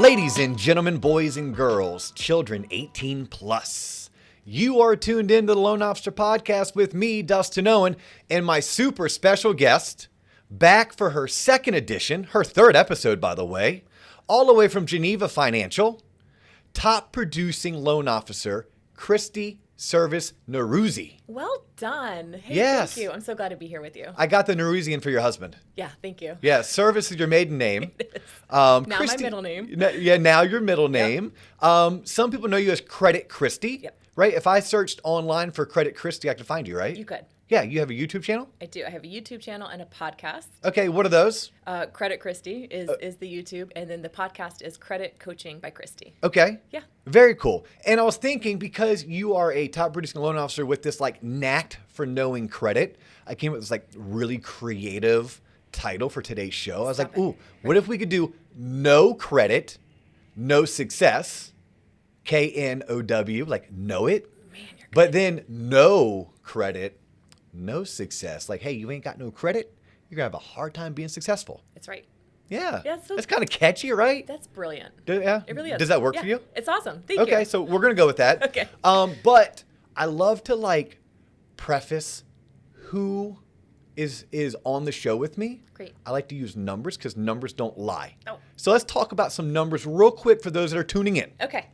Ladies and gentlemen, boys and girls, children 18 plus, you are tuned into the Loan Officer Podcast with me, Dustin Owen, and my super special guest, back for her second edition, her third episode, by the way, all the way from Geneva Financial, top producing loan officer, Kristi Nowrouzi. Well done. Hey, yes. Thank you. I'm so glad to be here with you. I got the Nowrouzi in for your husband. Yeah, thank you. Yeah, Service is your maiden name. It is. Now my middle name. Yeah, now your middle name. Yep. Some people know you as Credit Kristi, yep. Right? If I searched online for Credit Kristi, I could find you, right? You could. Yeah, you have a YouTube channel? I do. I have a YouTube channel and a podcast. Okay, what are those? Credit Kristi is the YouTube, and then the podcast is Credit Coaching by Kristi. Okay. Yeah. Very cool. And I was thinking, because you are a top producing loan officer with this like knack for knowing credit, I came up with this like really creative title for today's show. I was like, ooh, what if we could do no credit, no success, KNOW, like know it, Man, you're but then no credit, no success. Like, hey, you ain't got no credit, you're going to have a hard time being successful. That's right. Yeah. Yeah, That's kind of catchy, right? That's brilliant. Yeah. It really is. Does that work for you? It's awesome. Thank you. Okay, so we're going to go with that. Okay. But I love to like preface who is on the show with me. Great. I like to use numbers because numbers don't lie. Oh. So let's talk about some numbers real quick for those that are tuning in. Okay.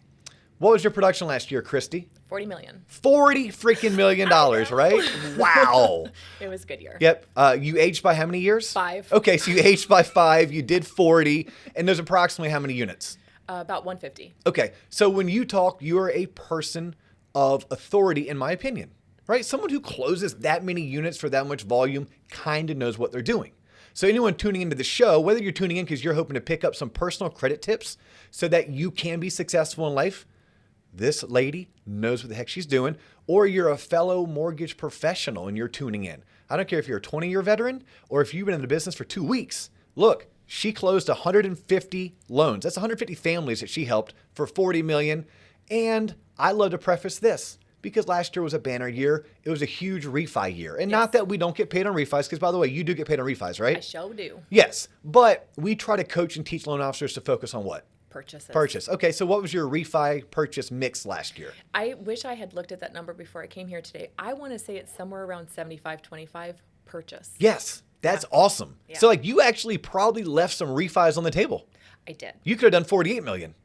What was your production last year, Kristi? 40 million. $40 freaking million, right? Wow. It was a good year. Yep. You aged by how many years? 5. Okay, so you aged by 5. You did 40, and there's approximately how many units? About 150. Okay, so when you talk, you are a person of authority, in my opinion, right? Someone who closes that many units for that much volume kind of knows what they're doing. So anyone tuning into the show, whether you're tuning in because you're hoping to pick up some personal credit tips so that you can be successful in life, this lady knows what the heck she's doing, or you're a fellow mortgage professional and you're tuning in. I don't care if you're a 20-year veteran or if you've been in the business for 2 weeks. Look, she closed 150 loans. That's 150 families that she helped for $40 million. And I love to preface this because last year was a banner year. It was a huge refi year. And not that we don't get paid on refis, because by the way, you do get paid on refis, right? I sure do. Yes, but we try to coach and teach loan officers to focus on what? Purchase. Okay, so what was your refi purchase mix last year? I wish I had looked at that number before I came here today. I want to say it's somewhere around 75-25 purchase. Yes, that's awesome. Yeah. So like you actually probably left some refis on the table. I did. You could have done 48 million.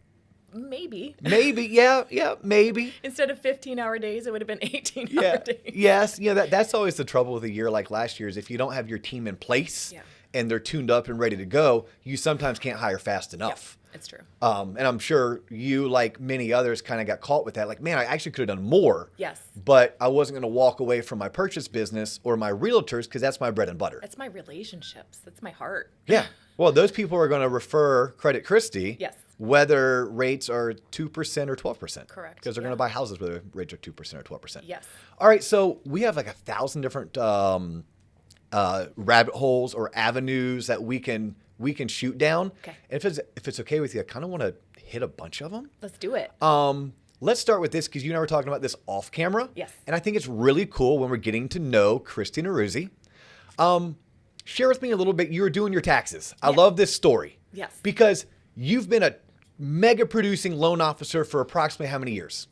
Maybe. Maybe, yeah, maybe. Instead of 15-hour days, it would have been 18-hour days. Yes, that's always the trouble with a year like last year is if you don't have your team in place and they're tuned up and ready to go, you sometimes can't hire fast enough. It's true. And I'm sure you, like many others, kind of got caught with that. Like, man, I actually could have done more. Yes. But I wasn't going to walk away from my purchase business or my realtors because that's my bread and butter. That's my relationships. That's my heart. Yeah. Well, those people are going to refer Credit Kristi. Yes. Whether rates are 2% or 12%. Correct. Because they're going to buy houses whether rates are 2% or 12%. Yes. All right. So we have like 1,000 different rabbit holes or avenues that we can shoot down. Okay. And if it's okay with you, I kind of want to hit a bunch of them. Let's do it. Let's start with this because you and I were talking about this off camera. Yes. And I think it's really cool when we're getting to know Kristi Nowrouzi. Share with me a little bit. You were doing your taxes. I love this story. Yes. Because you've been a mega producing loan officer for approximately how many years?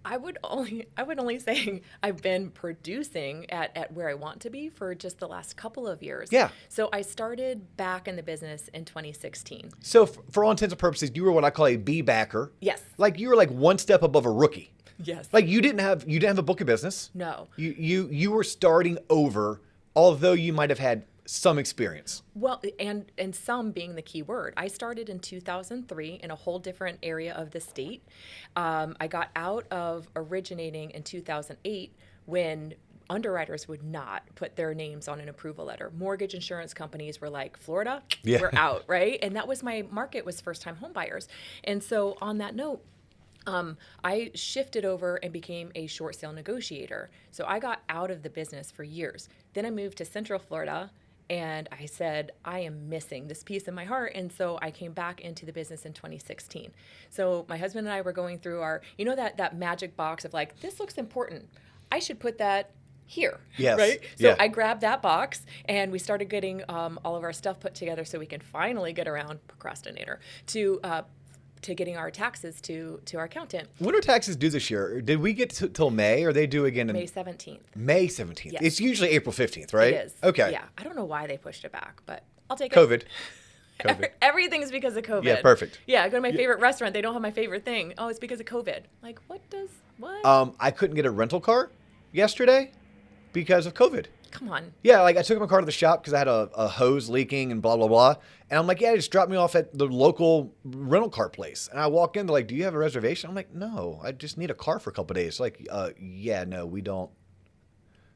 I would only say I've been producing at where I want to be for just the last couple of years. Yeah. So I started back in the business in 2016. So for all intents and purposes, you were what I call a B backer. Yes. Like you were like one step above a rookie. Yes. Like you didn't have a book of business. No. You were starting over, although you might have had some experience. Well, and some being the key word. I started in 2003 in a whole different area of the state. I got out of originating in 2008 when underwriters would not put their names on an approval letter. Mortgage insurance companies were like, Florida, we're out, right? And that was my market, was first-time home buyers. And so on that note, I shifted over and became a short sale negotiator. So I got out of the business for years. Then I moved to Central Florida. And I said, I am missing this piece in my heart. And so I came back into the business in 2016. So my husband and I were going through our, that magic box of like, this looks important. I should put that here. Yes. Right? So I grabbed that box and we started getting all of our stuff put together so we can finally get around, procrastinator, to to getting our taxes to our accountant. When are taxes due this year? Did we get till May, or are they due again in May 17th. May 17th? Yes. It's usually April 15th, right? It is. Okay. Yeah. I don't know why they pushed it back, but I'll take it. COVID. Everything's because of COVID. Yeah, perfect. Yeah, I go to my favorite restaurant. They don't have my favorite thing. Oh, it's because of COVID. Like, what? I couldn't get a rental car yesterday because of COVID. Come on. Yeah, like I took my car to the shop because I had a hose leaking and blah, blah, blah. And I'm like, yeah, just drop me off at the local rental car place. And I walk in, they're like, do you have a reservation? I'm like, no, I just need a car for a couple of days. Like, yeah, no, we don't.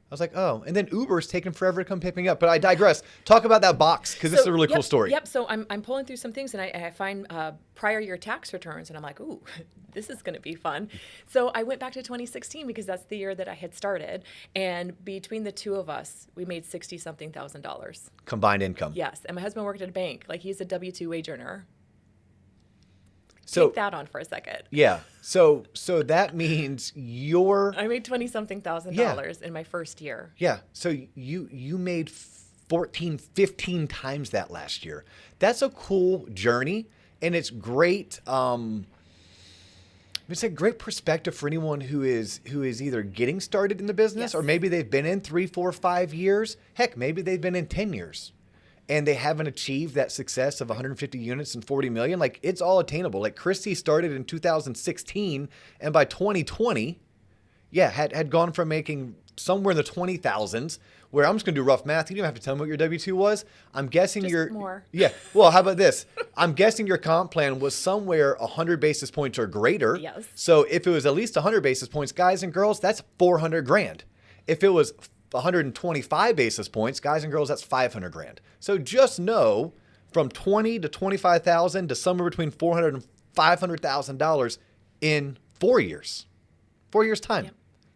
I was like, oh. And then Uber's taking forever to come pick me up. But I digress. Talk about that box, because this is a really cool story. Yep. So I'm pulling through some things, and I find prior year tax returns, and I'm like, ooh, this is going to be fun. So I went back to 2016 because that's the year that I had started. And between the two of us, we made $60-something thousand. Combined income. Yes. And my husband worked at a bank. Like, he's a W-2 wage earner. So, take that on for a second. Yeah. So that means I made $20-something thousand in my first year. Yeah. So you made 14, 15 times that last year. That's a cool journey, and it's great. It's a great perspective for anyone who is either getting started in the business, or maybe they've been in 3, 4, 5 years. Heck, maybe they've been in 10 years. And they haven't achieved that success of 150 units and 40 million. Like, it's all attainable. Like, Kristi started in 2016, and by 2020, had gone from making somewhere in the 20,000s, where I'm just going to do rough math. You don't have to tell me what your W-2 was. I'm guessing just more. Yeah. Well, how about this? I'm guessing your comp plan was somewhere 100 basis points or greater. Yes. So if it was at least 100 basis points, guys and girls, that's 400 grand. If it was 125 basis points, guys and girls, that's 500 grand. So just know, from 20 to 25,000 to somewhere between $400 and $500,000 in 4 years. 4 years time. Yep.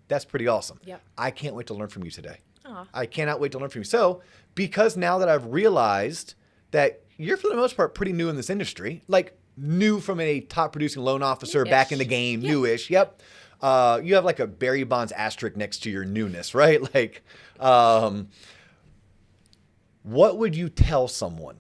That's pretty awesome. Yep. I can't wait to learn from you today. Aw. I cannot wait to learn from you. So, because now that I've realized that you're, for the most part, pretty new in this industry, like new from a top producing loan officer back in the game, newish. Yep. You have like a Barry Bonds asterisk next to your newness, right? Like, what would you tell someone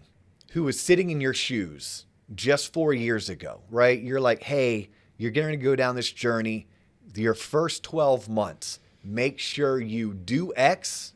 who was sitting in your shoes just 4 years ago, right? You're like, hey, you're going to go down this journey. Your first 12 months, make sure you do X,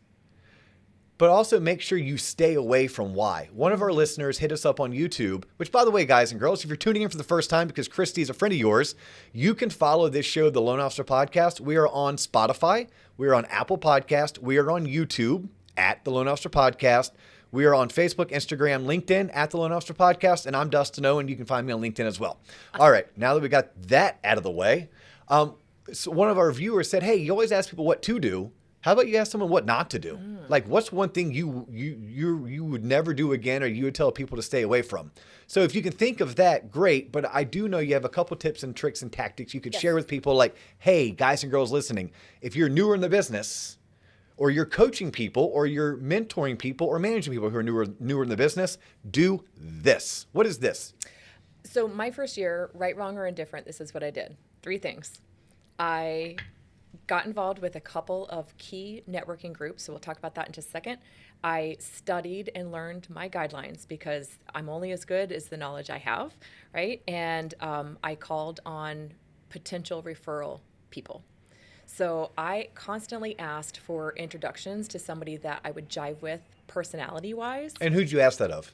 but also make sure you stay away from Y. One of our listeners hit us up on YouTube, which, by the way, guys and girls, if you're tuning in for the first time because Kristi is a friend of yours, you can follow this show, The Loan Officer Podcast. We are on Spotify. We are on Apple Podcast. We are on YouTube at The Loan Officer Podcast. We are on Facebook, Instagram, LinkedIn at The Loan Officer Podcast. And I'm Dustin O, and you can find me on LinkedIn as well. All right. Now that we got that out of the way, so one of our viewers said, hey, you always ask people what to do. How about you ask someone what not to do? Like, what's one thing you would never do again, or you would tell people to stay away from? So if you can think of that, great. But I do know you have a couple tips and tricks and tactics you could share with people. Like, hey, guys and girls listening, if you're newer in the business, or you're coaching people, or you're mentoring people, or managing people who are newer in the business, do this. What is this? So my first year, right, wrong, or indifferent, this is what I did. 3 things. I got involved with a couple of key networking groups, so we'll talk about that in just a second. I studied and learned my guidelines because I'm only as good as the knowledge I have, right? And I called on potential referral people. So I constantly asked for introductions to somebody that I would jive with personality-wise. And who'd you ask that of?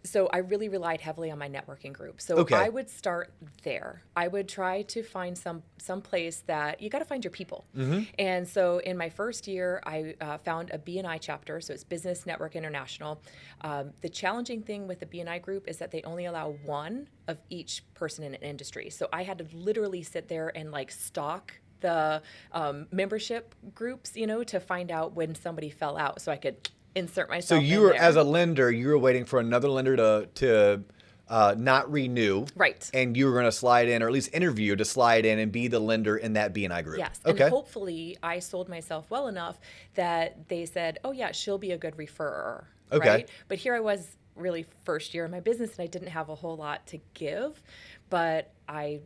So I really relied heavily on my networking group. So I would start there. I would try to find some place that you got to find your people. Mm-hmm. And so in my first year, I found a BNI chapter. So it's Business Network International. The challenging thing with the BNI group is that they only allow one of each person in an industry. So I had to literally sit there and like stalk the membership groups, to find out when somebody fell out so I could insert myself. So you were, as a lender, you were waiting for another lender to not renew. Right. And you were going to slide in, or at least interview to slide in and be the lender in that BNI group. Yes. Okay. And hopefully I sold myself well enough that they said, oh yeah, she'll be a good referrer. Okay. Right? But here I was really first year in my business and I didn't have a whole lot to give, but I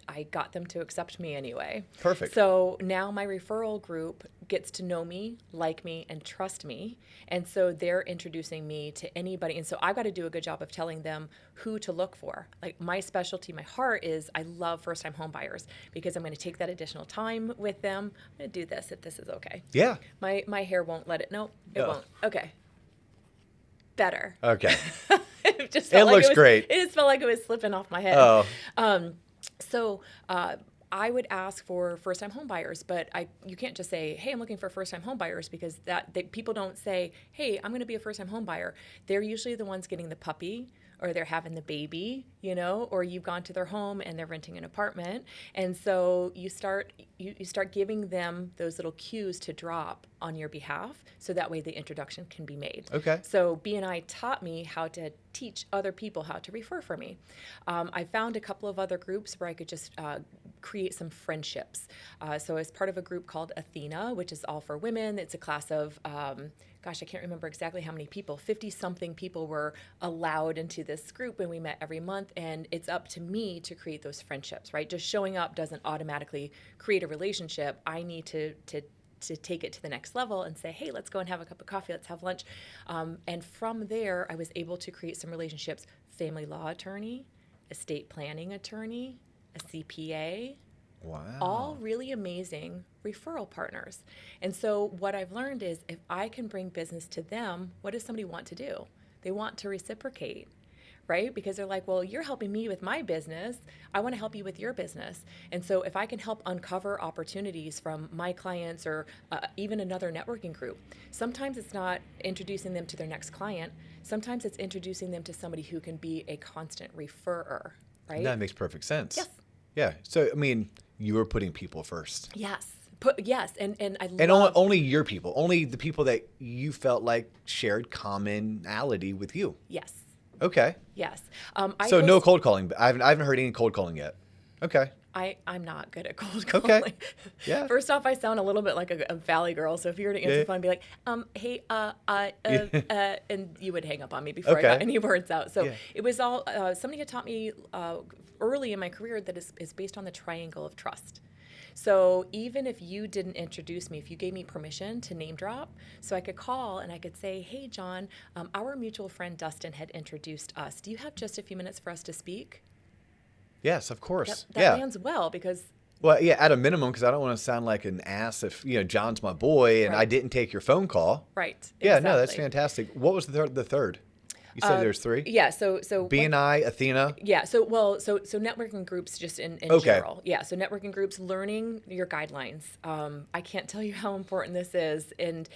I got them to accept me anyway. Perfect. So now my referral group gets to know me, like me, and trust me. And so they're introducing me to anybody. And so I've got to do a good job of telling them who to look for. Like my specialty, my heart is I love first-time home buyers because I'm going to take that additional time with them. I'm going to do this if this is okay. Yeah. My hair won't let it. No, it Oh. won't. Okay. Better. Okay. It just It felt like looks was, great. It just felt like it was slipping off my head. Oh. So I would ask for first-time home buyers, but you can't just say, "Hey, I'm looking for first-time home buyers," because people don't say, "Hey, I'm going to be a first-time home buyer." They're usually the ones getting the puppy, or they're having the baby, or you've gone to their home and they're renting an apartment, and so you start giving them those little cues to drop on your behalf, so that way the introduction can be made. Okay. So B&I taught me how to teach other people how to refer for me. I found a couple of other groups where I could just create some friendships. So as part of a group called Athena, which is all for women, it's a class of, I can't remember exactly how many people, 50-something people were allowed into this group, and we met every month, and it's up to me to create those friendships, right? Just showing up doesn't automatically create a relationship. I need to take it to the next level and say, hey, let's go and have a cup of coffee, let's have lunch. And from there, I was able to create some relationships, family law attorney, estate planning attorney, a CPA, Wow. all really amazing referral partners. And so what I've learned is if I can bring business to them, what does somebody want to do? They want to reciprocate, right? Because they're like, well, you're helping me with my business. I want to help you with your business. And so if I can help uncover opportunities from my clients or even another networking group, sometimes it's not introducing them to their next client. Sometimes it's introducing them to somebody who can be a constant referrer, right? That makes perfect sense. Yes. Yeah. So, I mean, you were putting people first. Yes. Yes. And I love... And only your people, only the people that you felt like shared commonality with you. Yes. Okay. Yes. So no cold calling. I haven't heard any cold calling yet. Okay. I'm not good at cold calling. Okay. Yeah. First off, I sound a little bit like a valley girl. So if you were to answer the phone and be like, hey, and you would hang up on me before I got any words out. So it was all, somebody had taught me early in my career that is based on the triangle of trust. So even if you didn't introduce me, if you gave me permission to name drop, so I could call and I could say, hey, John, our mutual friend Dustin had introduced us. Do you have just a few minutes for us to speak? Yes, of course. That lands well because... Well, yeah, at a minimum, because I don't want to sound like an ass if, John's my boy and I didn't take your phone call. Right. Yeah, exactly. no, that's fantastic. What was the third? You said there's three? Yeah, so B&I, Athena? Yeah, so networking groups just in general. Yeah, so networking groups, learning your guidelines. I can't tell you how important this is. And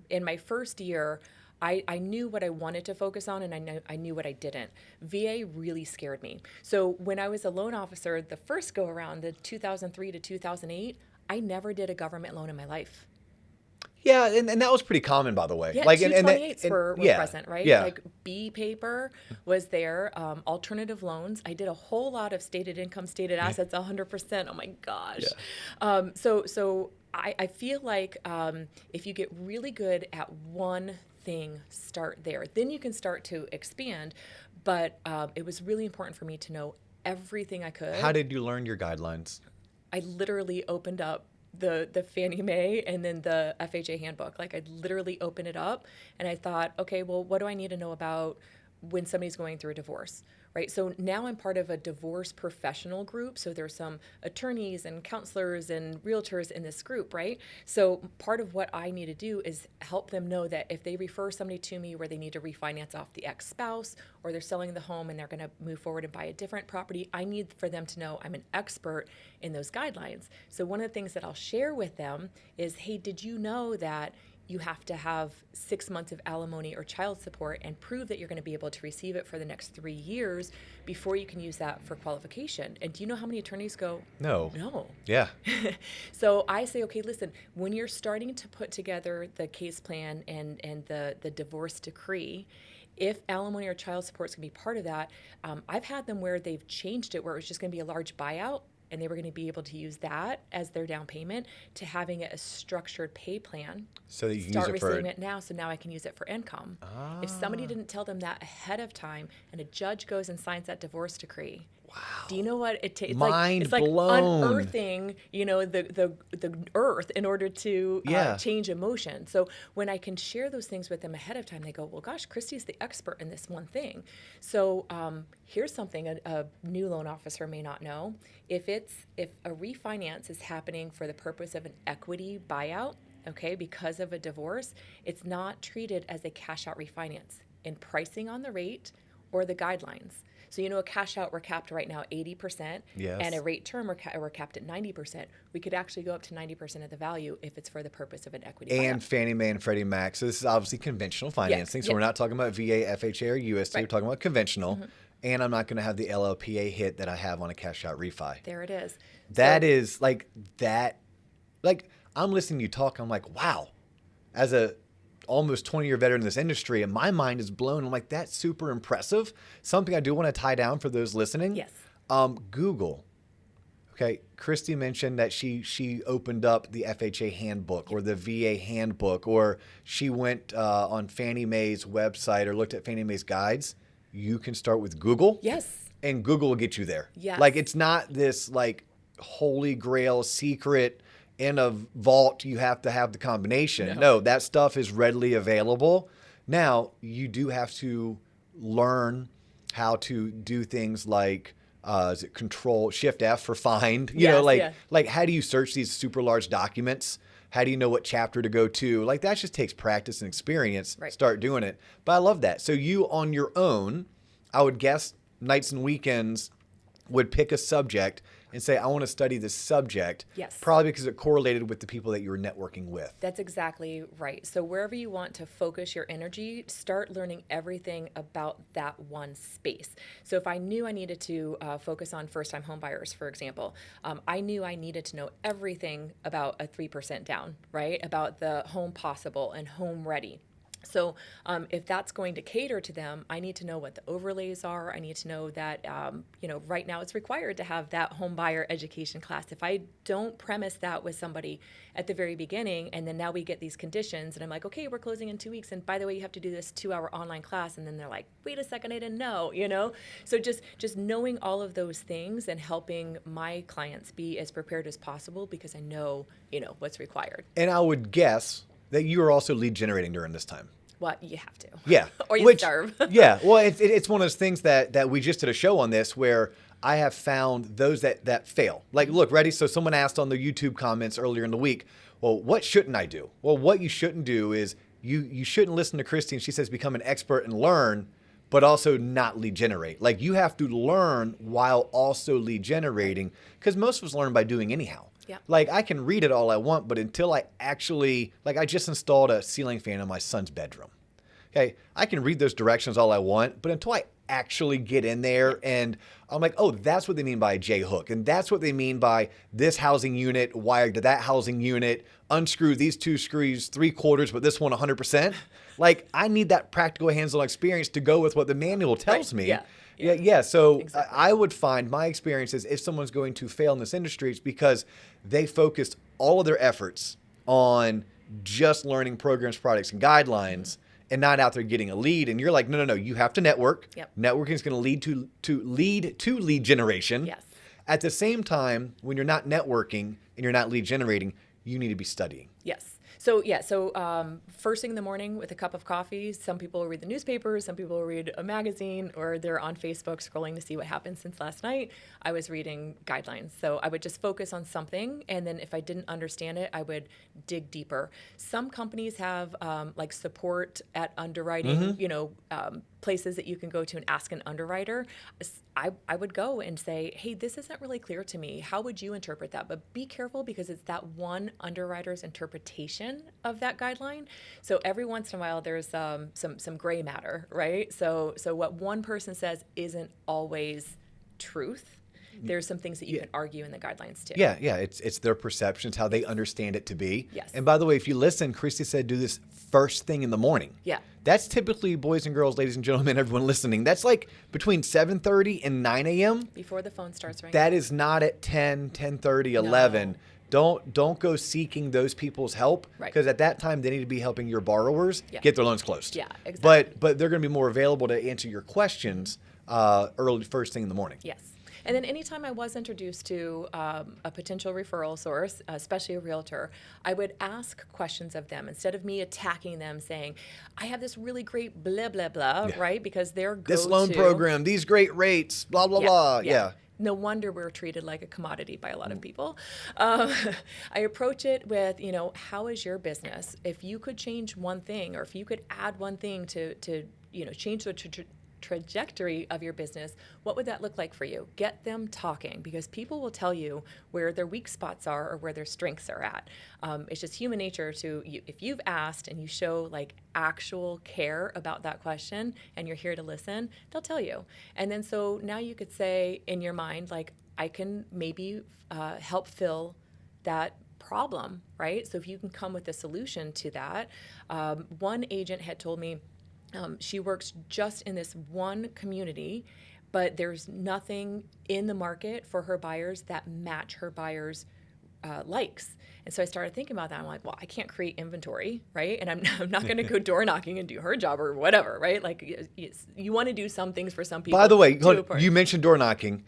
in my first year, I knew what I wanted to focus on, and I knew what I didn't. VA really scared me. So when I was a loan officer, the first go around, the 2003 to 2008, I never did a government loan in my life. Yeah, and that was pretty common, by the way. Yeah, like, 228s were present, right? Yeah. Like B paper was there, alternative loans. I did a whole lot of stated income, stated assets, 100%. Oh my gosh. Yeah. So I feel like if you get really good at one thing, start there. Then you can start to expand. But it was really important for me to know everything I could. How did you learn your guidelines? I literally opened up the Fannie Mae and then the FHA handbook. Like I'd literally open it up and I thought, okay, well, what do I need to know about when somebody's going through a divorce, right? So now I'm part of a divorce professional group. So there's some attorneys and counselors and realtors in this group, right? So part of what I need to do is help them know that if they refer somebody to me where they need to refinance off the ex-spouse or they're selling the home and they're going to move forward and buy a different property, I need for them to know I'm an expert in those guidelines. So one of the things that I'll share with them is, hey, did you know that you have to have 6 months of alimony or child support and prove that you're going to be able to receive it for the next 3 years before you can use that for qualification? And do you know how many attorneys go, no? Yeah. So I say, okay, listen, when you're starting to put together the case plan and the divorce decree, if alimony or child support is going to be part of that, I've had them where they've changed it where it was just going to be a large buyout and they were going to be able to use that as their down payment to having a structured pay plan. So that you can start use it for receiving it now, so now I can use it for income. If somebody didn't tell them that ahead of time and a judge goes and signs that divorce decree, Do you know what it takes? Mind it's like blown. unearthing, the earth in order to Yeah. change emotion. So when I can share those things with them ahead of time, they go, well, gosh, Kristi's the expert in this one thing. So here's something a new loan officer may not know. If a refinance is happening for the purpose of an equity buyout, okay, because of a divorce, it's not treated as a cash out refinance in pricing on the rate or the guidelines. So, a cash out, we're capped right now 80%, Yes. and a rate term, we're capped at 90%. We could actually go up to 90% of the value if it's for the purpose of an equity And buyout. Fannie Mae and Freddie Mac. So this is obviously conventional financing. So yeah. we're not talking about VA, FHA, or USD. We're Right. talking about conventional. And I'm not going to have the LLPA hit that I have on a cash out refi. There it is. That is like that. Like, I'm listening to you talk. I'm like, wow. As a almost 20-year veteran in this industry, and my mind is blown. I'm like, that's super impressive. Something I do want to tie down for those listening. Yes. Google. Okay, Kristi mentioned that she opened up the FHA handbook or the VA handbook, or she went on Fannie Mae's website or looked at Fannie Mae's guides. You can start with Google. Yes. And Google will get you there. Yes. Like, it's not this like holy grail secret in a vault. You have to have the combination. No, that stuff is readily available. Now, you do have to learn how to do things like, is it Control Shift F for find? You know, like how do you search these super large documents? How do you know what chapter to go to? Like, that just takes practice and experience. Right. Start doing it. But I love that. So you on your own, I would guess nights and weekends would pick a subject and say, I want to study this subject. Yes. Probably because it correlated with the people that you were networking with. That's exactly right. So wherever you want to focus your energy, start learning everything about that one space. So if I knew I needed to focus on first-time home buyers, for example, I knew I needed to know everything about a 3% down, right? About the home possible and home ready. So if that's going to cater to them, I need to know what the overlays are. I need to know that, right now it's required to have that home buyer education class. If I don't premise that with somebody at the very beginning, and then now we get these conditions, and I'm like, okay, we're closing in 2 weeks, and by the way, you have to do this 2-hour online class, and then they're like, wait a second, I didn't know, So just knowing all of those things and helping my clients be as prepared as possible because I know, what's required. And I would guess that you are also lead generating during this time. Well, you have to. Yeah. Or you starve. Yeah. Well, it's one of those things that we just did a show on this where I have found those that fail. Like, look, ready? So someone asked on the YouTube comments earlier in the week, well, what shouldn't I do? Well, what you shouldn't do is you shouldn't listen to Kristi and she says become an expert and learn, but also not lead generate. Like, you have to learn while also lead generating, because most of us learn by doing anyhow. Yeah. Like, I can read it all I want, but until I actually, like, I just installed a ceiling fan in my son's bedroom. Okay, I can read those directions all I want, but until I actually get in there and I'm like, oh, that's what they mean by a J-hook. And that's what they mean by this housing unit wired to that housing unit, unscrew these 2 screws 3/4, but this one 100%. Like, I need that practical hands-on experience to go with what the manual tells me. Yeah. So exactly. I would find my experience is if someone's going to fail in this industry, it's because they focused all of their efforts on just learning programs, products, and guidelines, and not out there getting a lead. And you're like, no, you have to network. Yep. Networking is going to lead to lead generation. Yes. At the same time, when you're not networking and you're not lead generating, you need to be studying. Yes. So first thing in the morning with a cup of coffee, some people will read the newspaper, some people will read a magazine, or they're on Facebook scrolling to see what happened since last night. I was reading guidelines. So I would just focus on something, and then if I didn't understand it, I would dig deeper. Some companies have like support at underwriting, places that you can go to and ask an underwriter. I would go and say, hey, this isn't really clear to me. How would you interpret that? But be careful, because it's that one underwriter's interpretation of that guideline. So every once in a while, there's some gray matter, right? So what one person says isn't always truth. There's some things that you can argue in the guidelines too. Yeah. It's their perceptions, how they understand it to be. Yes. And by the way, if you listen, Kristi said do this first thing in the morning. Yeah. That's typically, boys and girls, ladies and gentlemen, everyone listening, that's like between 7:30 and 9 a.m. Before the phone starts ringing. That is not at 10, 10:30, 11. Don't go seeking those people's help, because at that time they need to be helping your borrowers get their loans closed. Yeah, exactly. But they're going to be more available to answer your questions early, first thing in the morning. Yes. And then anytime I was introduced to a potential referral source, especially a realtor, I would ask questions of them instead of me attacking them saying, I have this really great blah, blah, blah, right? Because they're This loan program, these great rates, blah, blah, blah. Yeah. No wonder we're treated like a commodity by a lot of people. I approach it with, how is your business? If you could change one thing, or if you could add one thing to change the trajectory of your business, what would that look like for you? Get them talking, because people will tell you where their weak spots are or where their strengths are at. It's just human nature if you've asked and you show like actual care about that question and you're here to listen, they'll tell you. And then so now you could say in your mind, like, I can maybe help fill that problem, right? So if you can come with a solution to that. One agent had told me, she works just in this one community, but there's nothing in the market for her buyers that match her buyers' likes. And so I started thinking about that. I'm like, well, I can't create inventory, right? And I'm not going to go door knocking and do her job or whatever, right? Like, you want to do some things for some people. By the way, you mentioned door knocking.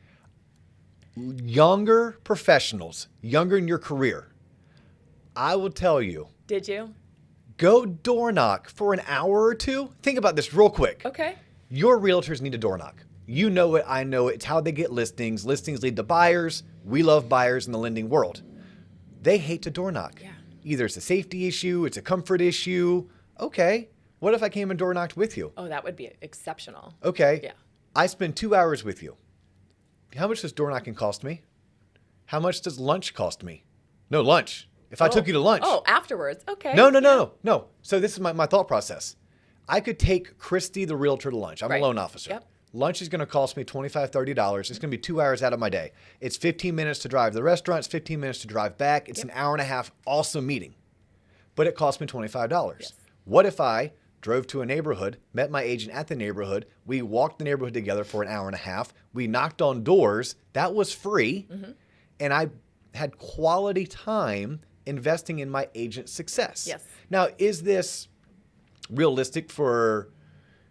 Younger professionals, younger in your career, I will tell you. Did you? Go door knock for an hour or two. Think about this real quick. Okay. Your realtors need to door knock. You know it, I know it. It's how they get listings. Listings lead to buyers. We love buyers in the lending world. They hate to door knock. Yeah. Either it's a safety issue, it's a comfort issue. Okay. What if I came and door knocked with you? Oh, that would be exceptional. Okay. Yeah. I spend 2 hours with you. How much does door knocking cost me? How much does lunch cost me? No, lunch. If I took you to lunch. Oh, afterwards. Okay. No. So this is my thought process. I could take Kristi, the realtor, to lunch. I'm a loan officer. Yep. Lunch is going to cost me $25, $30. It's going to be 2 hours out of my day. It's 15 minutes to drive to the restaurant. It's 15 minutes to drive back. It's an hour and a half awesome meeting. But it cost me $25. Yes. What if I drove to a neighborhood, met my agent at the neighborhood, we walked the neighborhood together for an hour and a half, we knocked on doors, that was free, and I had quality time investing in my agent's success. Yes. Now, is this realistic for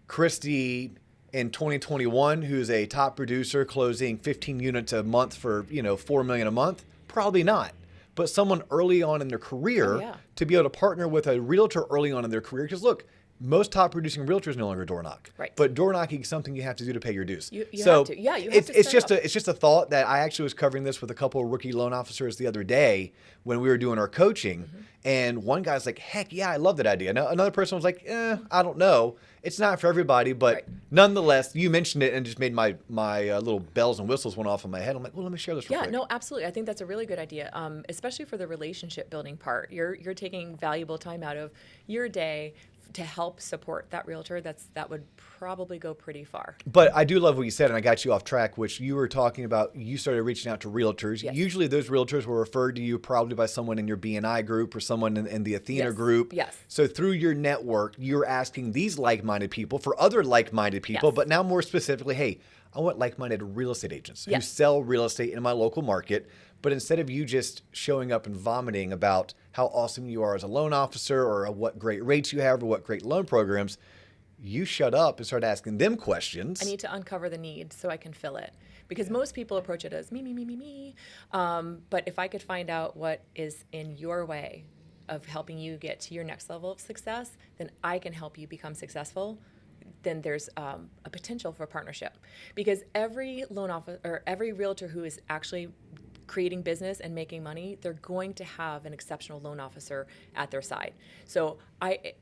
Kristi in 2021, who's a top producer closing 15 units a month for, $4 million a month? Probably not. But someone early on in their career to be able to partner with a realtor early on in their career, because look, most top producing realtors no longer door knock. Right. But door knocking is something you have to do to pay your dues. You have to. Yeah, you have to. It's just a thought that I actually was covering this with a couple of rookie loan officers the other day when we were doing our coaching. And one guy's like, heck yeah, I love that idea. Now, another person was like, I don't know. It's not for everybody, but nonetheless, you mentioned it and just made my little bells and whistles went off in my head. I'm like, well, let me share this real quick. Yeah, no, absolutely. I think that's a really good idea, especially for the relationship building part. You're taking valuable time out of your day to help support that realtor. That would probably go pretty far. But I do love what you said, and I got you off track, which you were talking about. You started reaching out to realtors. Yes. Usually those realtors were referred to you probably by someone in your BNI group or someone in the Athena group. Yes. So through your network, you're asking these like-minded people for other like-minded people, but now more specifically, hey, I want like-minded real estate agents who sell real estate in my local market. But instead of you just showing up and vomiting about how awesome you are as a loan officer or what great rates you have or what great loan programs, you shut up and start asking them questions. I need to uncover the need so I can fill it. Because most people approach it as me. But if I could find out what is in your way of helping you get to your next level of success, then I can help you become successful. Then there's a potential for partnership. Because every loan officer or every realtor who is actually creating business and making money, they're going to have an exceptional loan officer at their side. So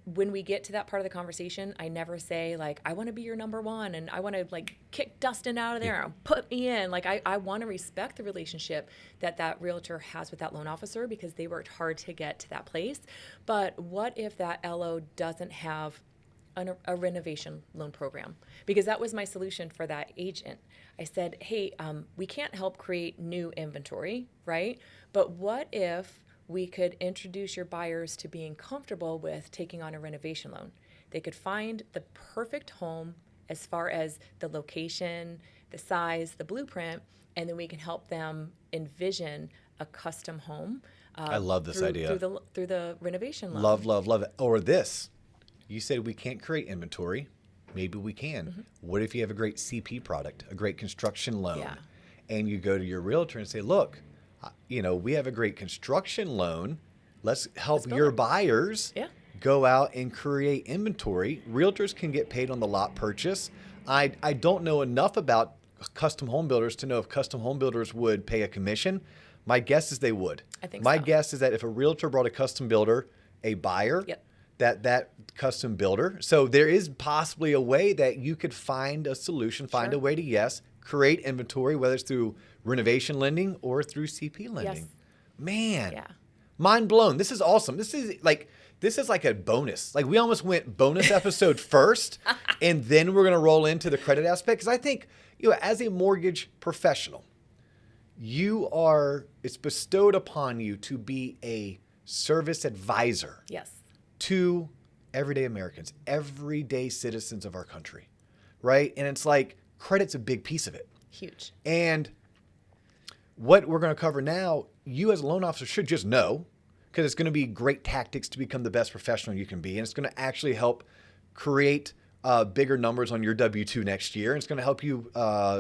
when we get to that part of the conversation, I never say like, I want to be your number one and I want to like kick Dustin out of there and put me in. Like I want to respect the relationship that realtor has with that loan officer because they worked hard to get to that place. But what if that LO doesn't have a renovation loan program? Because that was my solution for that agent. I said, hey, we can't help create new inventory, right? But what if we could introduce your buyers to being comfortable with taking on a renovation loan? They could find the perfect home as far as the location, the size, the blueprint, and then we can help them envision a custom home. I love this idea. Through the renovation loan. Love it. Or this. You said we can't create inventory. Maybe we can. What if you have a great CP product, a great construction loan? Yeah. and you go to your realtor and say, look, we have a great construction loan. Let's help your buyers go out and create inventory. Realtors can get paid on the lot purchase. I don't know enough about custom home builders to know if custom home builders would pay a commission. My guess is they would. I think My so. guess is that if a realtor brought a custom builder, a buyer, that custom builder. So there is possibly a way that you could find a solution, find a way to, create inventory, whether it's through renovation lending or through CP lending. Yes. Man, mind blown. This is awesome. This is like a bonus. Like we almost went bonus episode first, and then we're going to roll into the credit aspect. Because I think, as a mortgage professional, it's bestowed upon you to be a service advisor to everyday Americans, everyday citizens of our country, right? And it's like credit's a big piece of it. Huge. And what we're going to cover now, you as a loan officer should just know, because it's going to be great tactics to become the best professional you can be. And it's going to actually help create bigger numbers on your W-2 next year. And it's going to help you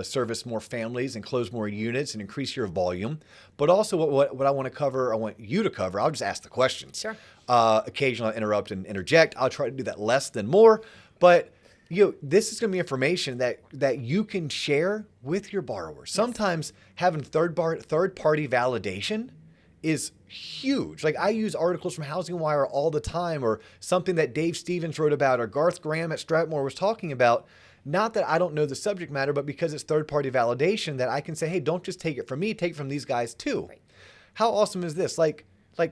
service more families and close more units and increase your volume. But also what I want to cover, I want you to cover, I'll just ask the questions. Sure. Occasionally I'll interrupt and interject. I'll try to do that less than more. But this is going to be information that you can share with your borrowers. Sometimes having third-party validation is huge. Like I use articles from Housing Wire all the time, or something that Dave Stevens wrote about, or Garth Graham at Stratmore was talking about. Not that I don't know the subject matter, but because it's third-party validation that I can say, hey, don't just take it from me, take it from these guys too. Right. How awesome is this? Like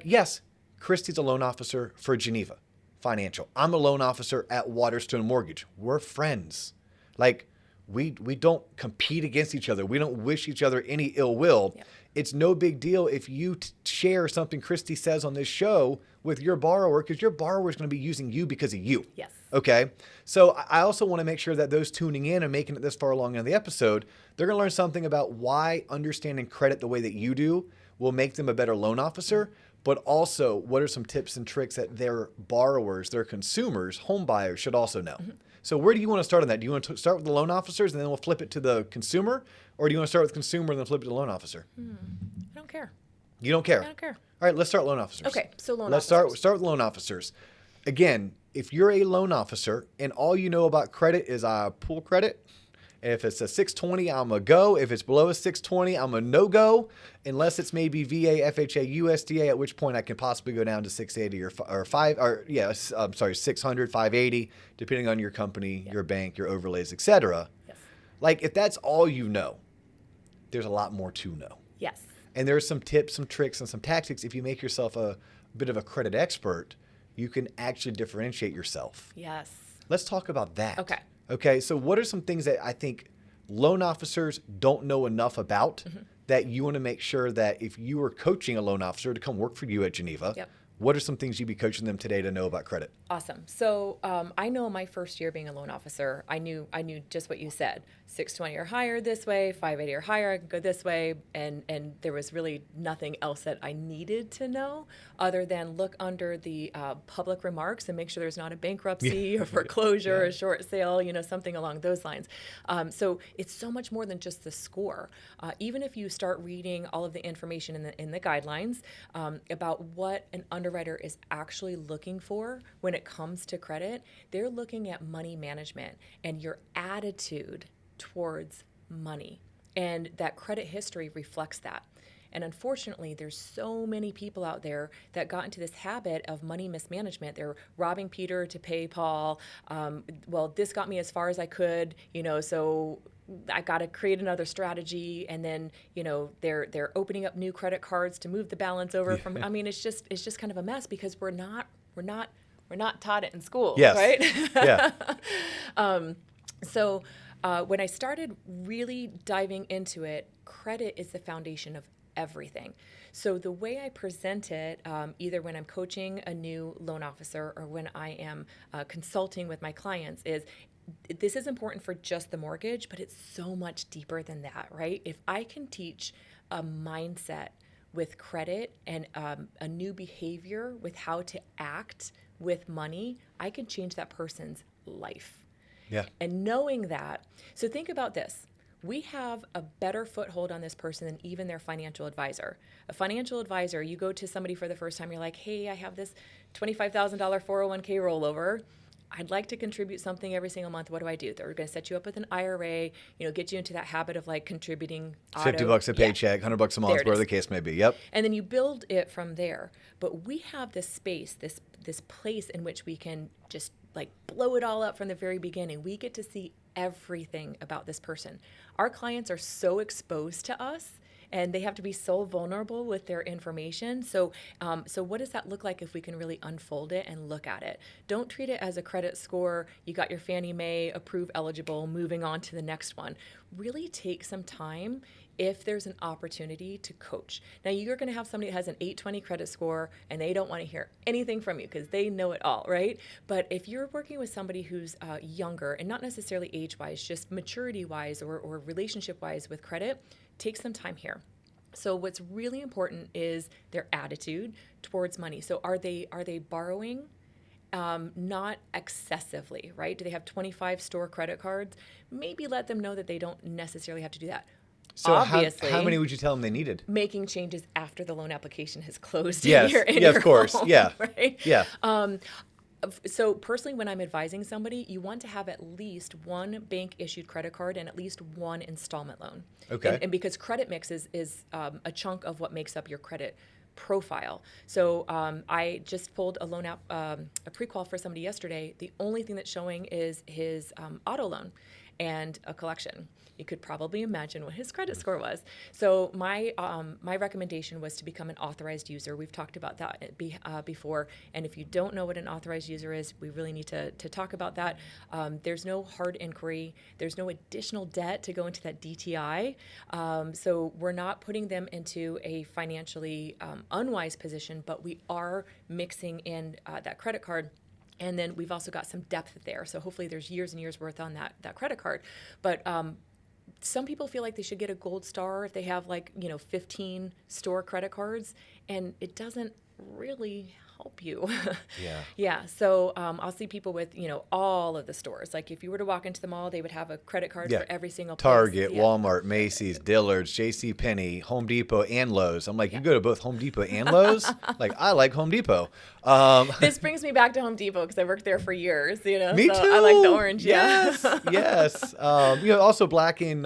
yes, Kristi's a loan officer for Geneva Financial. I'm a loan officer at Waterstone Mortgage. We're friends. Like we don't compete against each other. We don't wish each other any ill will. Yeah. It's no big deal if you share something Kristi says on this show with your borrower, because your borrower is going to be using you because of you. Yes. Okay. So I also want to make sure that those tuning in and making it this far along in the episode, they're going to learn something about why understanding credit the way that you do will make them a better loan officer. But also, what are some tips and tricks that their borrowers, their consumers, home buyers should also know? Mm-hmm. So where do you want to start on that? Do you want to start with the loan officers and then we'll flip it to the consumer? Or do you want to start with consumer and then flip it to the loan officer? I don't care. You don't care? I don't care. All right, let's start loan officers. Okay, so let's start with loan officers. Again, if you're a loan officer and all you know about credit is pool credit, if it's a 620, I'm a go. If it's below a 620, I'm a no-go, unless it's maybe VA, FHA, USDA, at which point I can possibly go down to 680 or 600, 580, depending on your company, your bank, your overlays, etc. Yes. Like if that's all you know, there's a lot more to know. Yes. And there's some tips, some tricks, and some tactics. If you make yourself a bit of a credit expert, you can actually differentiate yourself. Yes. Let's talk about that. Okay, so what are some things that I think loan officers don't know enough about that you want to make sure that if you were coaching a loan officer to come work for you at Geneva, what are some things you'd be coaching them today to know about credit? Awesome. So I know my first year being a loan officer, I knew just what you said. 620 or higher this way, 580 or higher, I could go this way. And there was really nothing else that I needed to know other than look under the public remarks and make sure there's not a bankruptcy or foreclosure or a short sale, something along those lines. So it's so much more than just the score. Even if you start reading all of the information in the guidelines about what an underwriter is actually looking for when it comes to credit, they're looking at money management and your attitude towards money. And that credit history reflects that. And unfortunately, there's so many people out there that got into this habit of money mismanagement. They're robbing Peter to pay Paul. This got me as far as I could, so I got to create another strategy. And then, they're opening up new credit cards to move the balance over from. I mean, it's just kind of a mess because we're not taught it in school, right? Yeah. So when I started really diving into it, credit is the foundation of everything. So the way I present it, either when I'm coaching a new loan officer or when I am consulting with my clients, is this is important for just the mortgage, but it's so much deeper than that, right? If I can teach a mindset with credit and a new behavior with how to act with money, I can change that person's life. Yeah. And knowing that, so think about this. we have a better foothold on this person than even their financial advisor. A financial advisor, you go to somebody for the first time, you're like, hey, I have this $25,000 401k rollover. I'd like to contribute something every single month. What do I do? They're going to set you up with an IRA, get you into that habit of like contributing $50 a paycheck, $100 a month, whatever the case may be. Yep. And then you build it from there. But we have this space, this place in which we can just like blow it all up from the very beginning. We get to see everything about this person. Our clients are so exposed to us, and they have to be so vulnerable with their information. So what does that look like if we can really unfold it and look at it? Don't treat it as a credit score. You got your Fannie Mae approve eligible, moving on to the next one. Really take some time if there's an opportunity to coach. Now, you're going to have somebody that has an 820 credit score and they don't want to hear anything from you because they know it all, right? But if you're working with somebody who's younger, and not necessarily age-wise, just maturity-wise or relationship-wise with credit, take some time here. So what's really important is their attitude towards money. So are they borrowing? Not excessively, right? Do they have 25 store credit cards? Maybe let them know that they don't necessarily have to do that. So Obviously, how many would you tell them they needed? Making changes after the loan application has closed. Yes, of course. Home, yeah, right? Yeah. So personally, when I'm advising somebody, you want to have at least one bank issued credit card and at least one installment loan. Okay. And because credit mix is a chunk of what makes up your credit profile. So I just pulled a loan app, a pre-qual for somebody yesterday. The only thing that's showing is his auto loan and a collection. You could probably imagine what his credit score was. So my recommendation was to become an authorized user. We've talked about that before. And if you don't know what an authorized user is, we really need to talk about that. There's no hard inquiry. There's no additional debt to go into that DTI. So we're not putting them into a financially unwise position, but we are mixing in that credit card. And then we've also got some depth there. So hopefully there's years and years worth on that credit card. But some people feel like they should get a gold star if they have 15 store credit cards, and it doesn't really help you. Yeah. Yeah. So I'll see people with, all of the stores. Like if you were to walk into the mall, they would have a credit card for every single place. Target, Walmart, Macy's, Dillard's, JCPenney, Home Depot, and Lowe's. I'm like, you go to both Home Depot and Lowe's? Like, I like Home Depot. This brings me back to Home Depot because I worked there for years, Me so too. I like the orange. Yes. Yeah. Yes. Also black and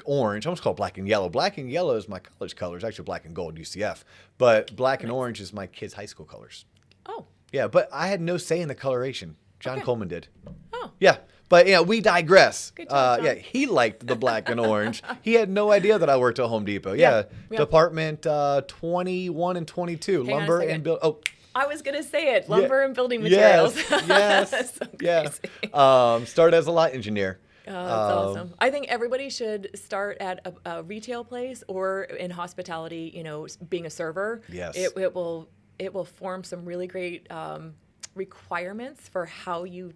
orange. I almost call it black and yellow. Black and yellow is my college colors. Actually, black and gold, UCF. But black and orange is my kids' high school colors. Oh. Yeah, but I had no say in the coloration. John Coleman did. Oh. Yeah. But we digress. Good job, John. Yeah, he liked the black and orange. He had no idea that I worked at Home Depot. Yeah. Department 21 and 22, Hang on a lumber second. and build. Oh. I was going to say it. Lumber and building materials. Yes. That's so crazy. Started as a lot engineer. Oh, that's awesome. I think everybody should start at a retail place or in hospitality, being a server. Yes. It will form some really great requirements for how you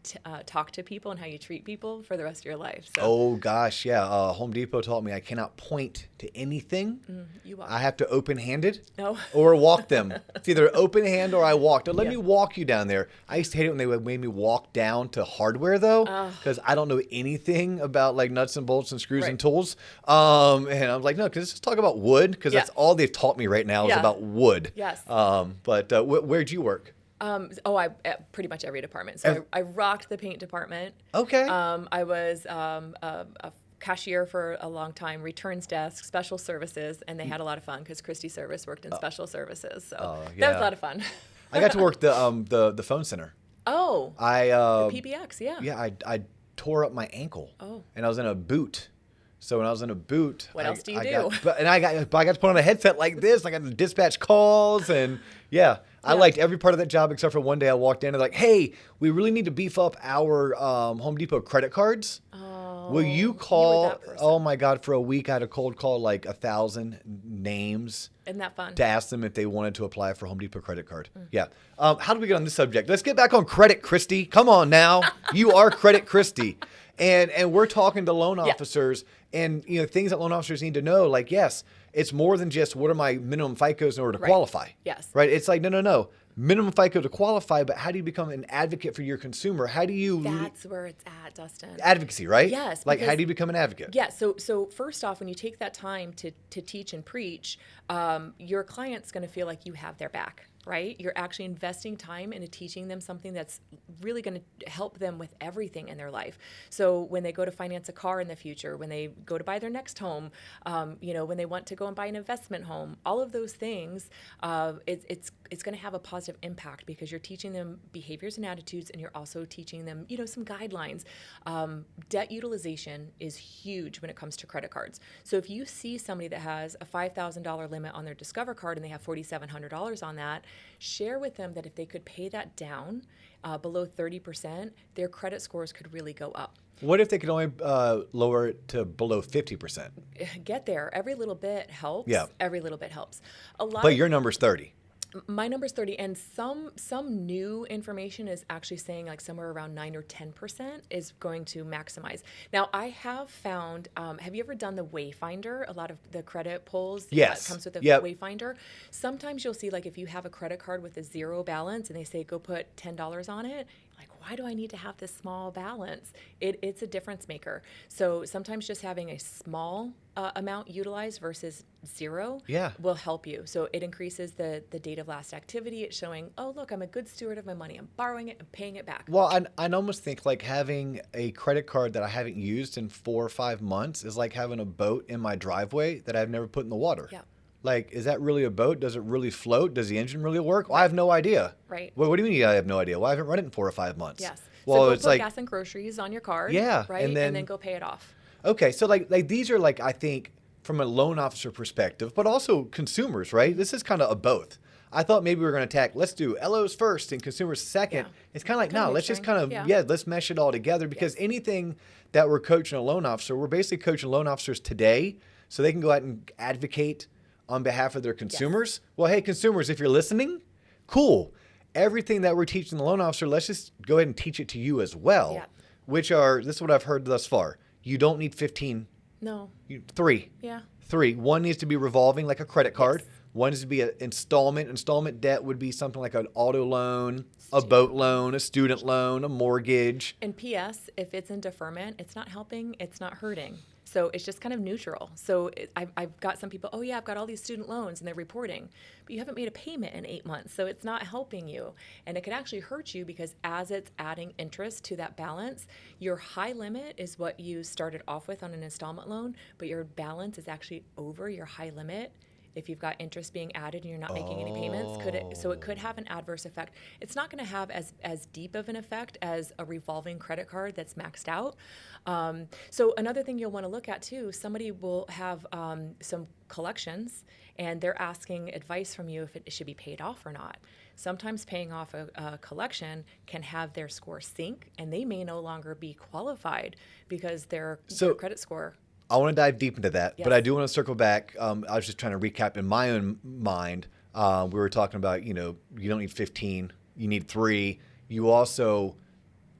talk to people and how you treat people for the rest of your life. So. Oh, gosh, yeah. Home Depot taught me I cannot point to anything. You walk. I have to open-handed Oh. or walk them. It's either open hand or I walk. Don't let me walk you down there. I used to hate it when they would make me walk down to hardware, though, because I don't know anything about, nuts and bolts and screws and tools. And I'm like, no, because let's just talk about wood, because that's all they've taught me right now is about wood. Yes. But where'd you work? I pretty much every department. So I rocked the paint department. Okay. I was a cashier for a long time, returns desk, special services, and they had a lot of fun because Kristi Service worked in special services. So that was a lot of fun. I got to work the phone center. Oh. The PBX, yeah. Yeah, I tore up my ankle. Oh. And I was in a boot. So when I was in a boot, what else do you do? I got to put on a headset like this. I got to dispatch calls, and I liked every part of that job except for one day I walked in and like, hey, we really need to beef up our Home Depot credit cards. Oh, will you were call? that person. Oh my God! For a week, I had to cold call 1,000 names. Isn't that fun? To ask them if they wanted to apply for Home Depot credit card. Yeah. How do we get on this subject? Let's get back on credit, Kristi. Come on now. You are credit, Kristi. And we're talking to loan officers and things that loan officers need to know. Like, yes, it's more than just what are my minimum FICOs in order to qualify. Yes. Right. It's like, no. minimum FICO to qualify, but how do you become an advocate for your consumer? How do you That's where it's at, Dustin. advocacy, right? Yes. Like, how because- do you become an advocate? Yeah. So first off, when you take that time to teach and preach, your client's going to feel like you have their back, right? You're actually investing time into teaching them something that's really going to help them with everything in their life. So when they go to finance a car in the future, when they go to buy their next home, when they want to go and buy an investment home, all of those things, it's going to have a positive impact because you're teaching them behaviors and attitudes, and you're also teaching them, some guidelines. Debt utilization is huge when it comes to credit cards. So if you see somebody that has a $5,000 limit on their Discover card and they have $4,700 on that, share with them that if they could pay that down below 30%, their credit scores could really go up. What if they could only lower it to below 50%? Get there. Every little bit helps. Yeah. Every little bit helps. But your number's 30. My number's 30, and some new information is actually saying like somewhere around 9 or 10% is going to maximize. Now, I have found, have you ever done the Wayfinder? A lot of the credit polls Yes. comes with a Yep. Wayfinder. Sometimes you'll see like if you have a credit card with a zero balance and they say go put $10 on it, like, why do I need to have this small balance? It's a difference maker. So sometimes just having a small amount utilized versus zero will help you. So it increases the date of last activity. It's showing, oh, look, I'm a good steward of my money. I'm borrowing it and paying it back. Well, I almost think like having a credit card that I haven't used in 4 or 5 months is like having a boat in my driveway that I've never put in the water. Yeah. Like, is that really a boat? Does it really float? Does the engine really work? Well, I have no idea. Right. Well, what do you mean I have no idea? Well, I haven't run it in 4 or 5 months. Yes. Well, so go it's put like gas and groceries on your card. Yeah, Right. and then go pay it off. Okay, so like these are like, I think from a loan officer perspective, but also consumers, right? This is kind of a both. I thought maybe we were going to attack, let's do LOs first and consumers second. Yeah. It's kind of like, Kinda no, let's just mixing. kind of, let's mesh it all together because anything that we're coaching a loan officer, we're basically coaching loan officers today so they can go out and advocate on behalf of their consumers. Yes. Well, hey, consumers, if you're listening, cool. Everything that we're teaching the loan officer, let's just go ahead and teach it to you as well, this is what I've heard thus far. You don't need 15. No. 3. Yeah. 3. One needs to be revolving like a credit card. Yes. One needs to be an installment. Installment debt would be something like an auto loan, a boat loan, a student loan, a mortgage. And P.S., if it's in deferment, it's not helping, it's not hurting. So it's just kind of neutral. So I've got some people, oh yeah, I've got all these student loans and they're reporting, but you haven't made a payment in 8 months. So it's not helping you. And it can actually hurt you because as it's adding interest to that balance, your high limit is what you started off with on an installment loan, but your balance is actually over your high limit. If you've got interest being added and you're not making any payments, so it could have an adverse effect. It's not going to have as deep of an effect as a revolving credit card that's maxed out. So another thing you'll want to look at too, somebody will have some collections and they're asking advice from you if it should be paid off or not. Sometimes paying off a collection can have their score sink and they may no longer be qualified because their credit score. I want to dive deep into that, Yes. but I do want to circle back. I was just trying to recap in my own mind. We were talking about, you don't need 15, you need 3. You also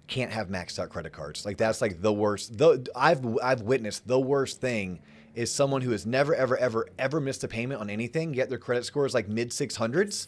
can't have maxed out credit cards. Like that's like the worst. I've witnessed the worst thing is someone who has never, ever, ever, ever missed a payment on anything, yet their credit score is like mid 600s.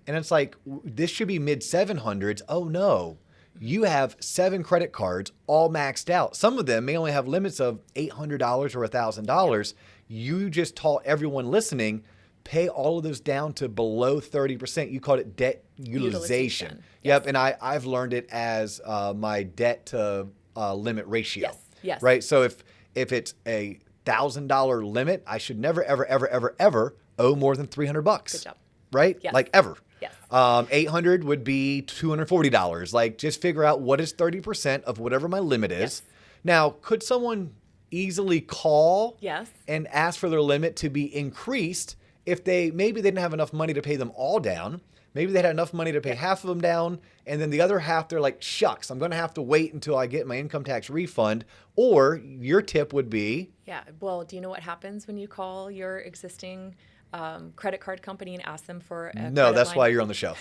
And it's like, this should be mid 700s. Oh no. You have 7 credit cards all maxed out. Some of them may only have limits of $800 or $1,000. You just taught everyone listening, pay all of those down to below 30%. You called it debt utilization. Yes. Yep, and I've learned it as my debt to limit ratio. Yes. Right, so if it's a $1,000 limit, I should never, ever, ever, ever, ever owe more than $300. Good job. Right? Yes. Like ever. Yes. 800 would be $240. Like just figure out what is 30% of whatever my limit is. Yes. Now, could someone easily call and ask for their limit to be increased if maybe they didn't have enough money to pay them all down? Maybe they had enough money to pay half of them down, and then the other half, they're like, shucks, I'm going to have to wait until I get my income tax refund. Or your tip would be... Yeah. Well, do you know what happens when you call your existing credit card company and ask them for a No, that's line? why you're on the show.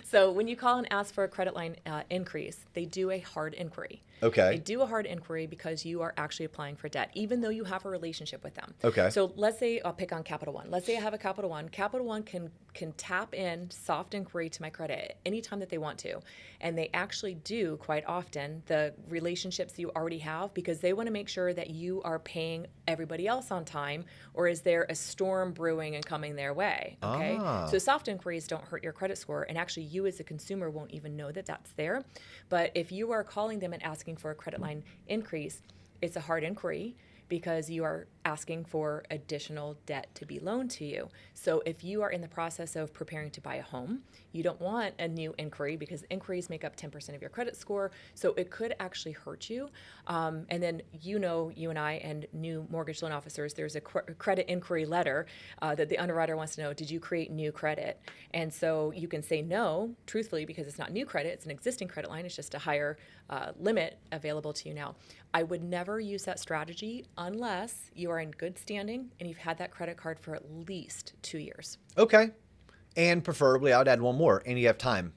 So when you call and ask for a credit line increase, they do a hard inquiry. Okay. They do a hard inquiry because you are actually applying for debt, even though you have a relationship with them. Okay. So let's say I'll pick on Capital One. Let's say I have a Capital One. Capital One can tap in soft inquiry to my credit anytime that they want to. And they actually do quite often the relationships you already have, because they want to make sure that you are paying everybody else on time, or is there a storm brewing and coming their way? Okay. So soft inquiries don't hurt your credit score, and actually you as a consumer won't even know that that's there. But if you are calling them and asking for a credit line increase, it's a hard inquiry because you are asking for additional debt to be loaned to you. So if you are in the process of preparing to buy a home, you don't want a new inquiry, because inquiries make up 10% of your credit score. So it could actually hurt you. And then, you and I and new mortgage loan officers, there's a credit inquiry letter that the underwriter wants to know, did you create new credit? And so you can say no, truthfully, because it's not new credit, it's an existing credit line, it's just a higher limit available to you now. I would never use that strategy unless you are in good standing and you've had that credit card for at least 2 years. Okay. And preferably, I would add one more, and you have time.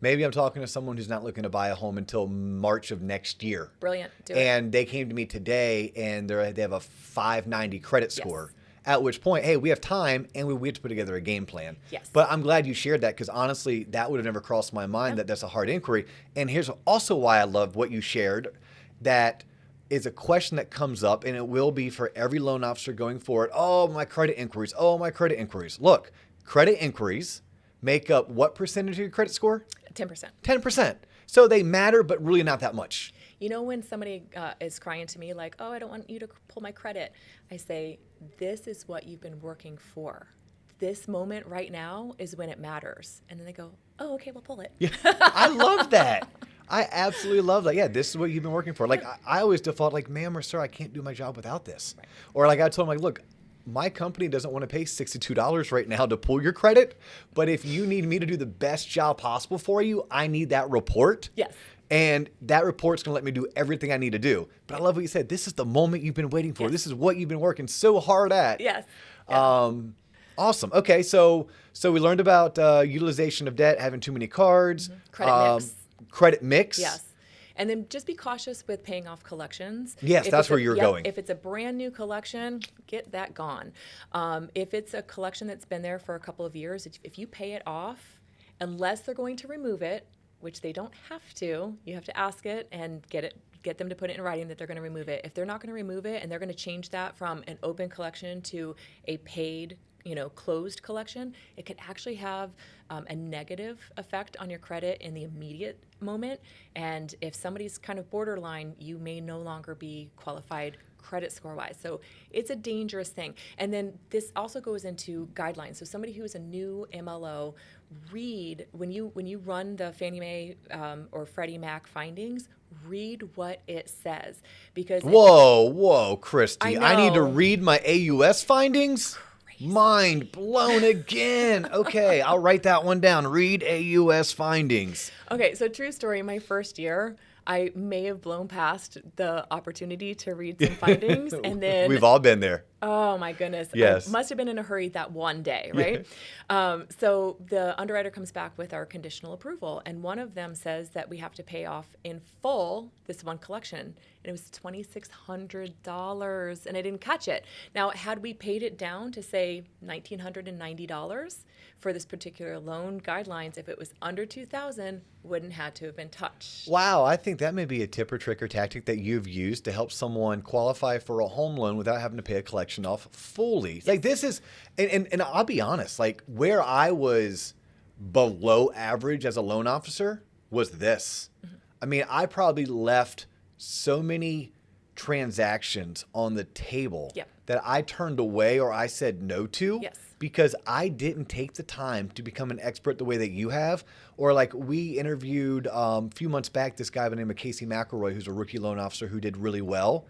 Maybe I'm talking to someone who's not looking to buy a home until March of next year. Brilliant. Do it. And they came to me today, and they have a 590 credit score. Yes. At which point, hey, we have time, and we have to put together a game plan. Yes. But I'm glad you shared that, because honestly, that would have never crossed my mind that that's a hard inquiry. And here's also why I love what you shared, that is a question that comes up, and it will be for every loan officer going forward. Oh, my credit inquiries. Oh, my credit inquiries. Look, credit inquiries make up what percentage of your credit score? 10%. 10%. So they matter, but really not that much. You know, when somebody is crying to me like, oh, I don't want you to pull my credit, I say, this is what you've been working for. This moment right now is when it matters. And then they go, oh, okay, we'll pull it. Yeah, I love that. I absolutely love that. Yeah, this is what you've been working for. Like, I always default like, ma'am or sir, I can't do my job without this. Right. Or like I told them, like, look, my company doesn't want to pay $62 right now to pull your credit. But if you need me to do the best job possible for you, I need that report. Yes. And that report's going to let me do everything I need to do. But I love what you said. This is the moment you've been waiting for. Yes. This is what you've been working so hard at. Yes. Yeah. Awesome. Okay. So we learned about utilization of debt, having too many cards. Mm-hmm. Credit mix. Credit mix. Yes. And then just be cautious with paying off collections. Yes, that's where you're going. If it's a brand new collection, get that gone. If it's a collection that's been there for a couple of years, if you pay it off, unless they're going to remove it, which they don't have to, you have to ask it and get them to put it in writing that they're going to remove it. If they're not going to remove it and they're going to change that from an open collection to a paid, closed collection, it could actually have a negative effect on your credit in the immediate moment. And if somebody's kind of borderline, you may no longer be qualified credit score wise. So it's a dangerous thing. And then this also goes into guidelines. So somebody who is a new MLO, read when you run the Fannie Mae or Freddie Mac findings, read what it says. Because whoa, Kristi, I need to read my AUS findings? Mind blown again. Okay, I'll write that one down. Read AUS findings. Okay, so true story. My first year, I may have blown past the opportunity to read some findings, and then we've all been there. Oh my goodness! Yes. I must have been in a hurry that one day, right? Yeah. So the underwriter comes back with our conditional approval, and one of them says that we have to pay off in full this one collection, and it was $2,600, and I didn't catch it. Now, had we paid it down to say $1,990 for this particular loan guidelines, if it was under $2,000, wouldn't have to have been touched. Wow, I think that may be a tip or trick or tactic that you've used to help someone qualify for a home loan without having to pay a collection off fully. Yes. Like this is, and I'll be honest, like where I was below average as a loan officer was this. Mm-hmm. I mean, I probably left so many transactions on the table that I turned away or I said no to because I didn't take the time to become an expert the way that you have. Or like we interviewed a few months back this guy by the name of Casey McElroy, who's a rookie loan officer who did really well.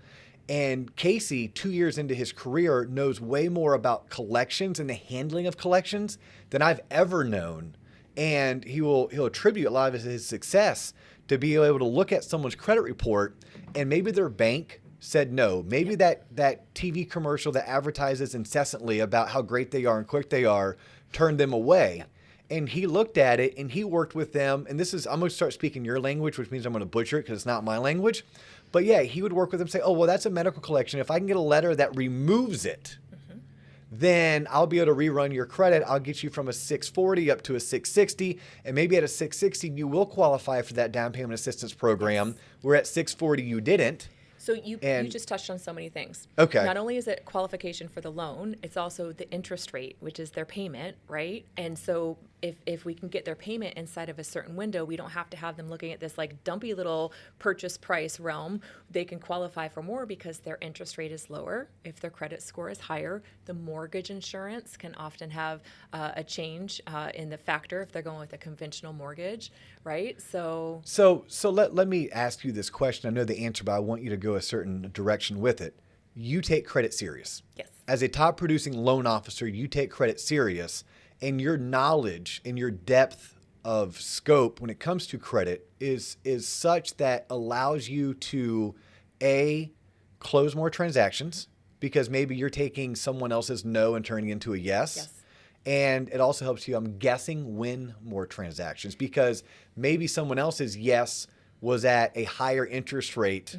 And Casey, 2 years into his career, knows way more about collections and the handling of collections than I've ever known. And he'll attribute a lot of his success to be able to look at someone's credit report and maybe their bank said no. Maybe that TV commercial that advertises incessantly about how great they are and quick they are turned them away. And he looked at it and he worked with them. And this is, I'm going to start speaking your language, which means I'm going to butcher it because it's not my language. But yeah, he would work with them, say, oh, well, that's a medical collection. If I can get a letter that removes it, then I'll be able to rerun your credit. I'll get you from a 640 up to a 660. And maybe at a 660, you will qualify for that down payment assistance program, where at 640, you didn't. So you just touched on so many things. Okay. Not only is it qualification for the loan, it's also the interest rate, which is their payment, right? And so if we can get their payment inside of a certain window, we don't have to have them looking at this like dumpy little purchase price realm. They can qualify for more because their interest rate is lower. If their credit score is higher, the mortgage insurance can often have a change in the factor if they're going with a conventional mortgage, right? So let me ask you this question. I know the answer, but I want you to go a certain direction with it. You take credit serious. Yes. As a top producing loan officer, you take credit serious, and your knowledge and your depth of scope when it comes to credit is such that allows you to close more transactions, because maybe you're taking someone else's no and turning into a yes. Yes. And it also helps you, I'm guessing, win more transactions, because maybe someone else's yes was at a higher interest rate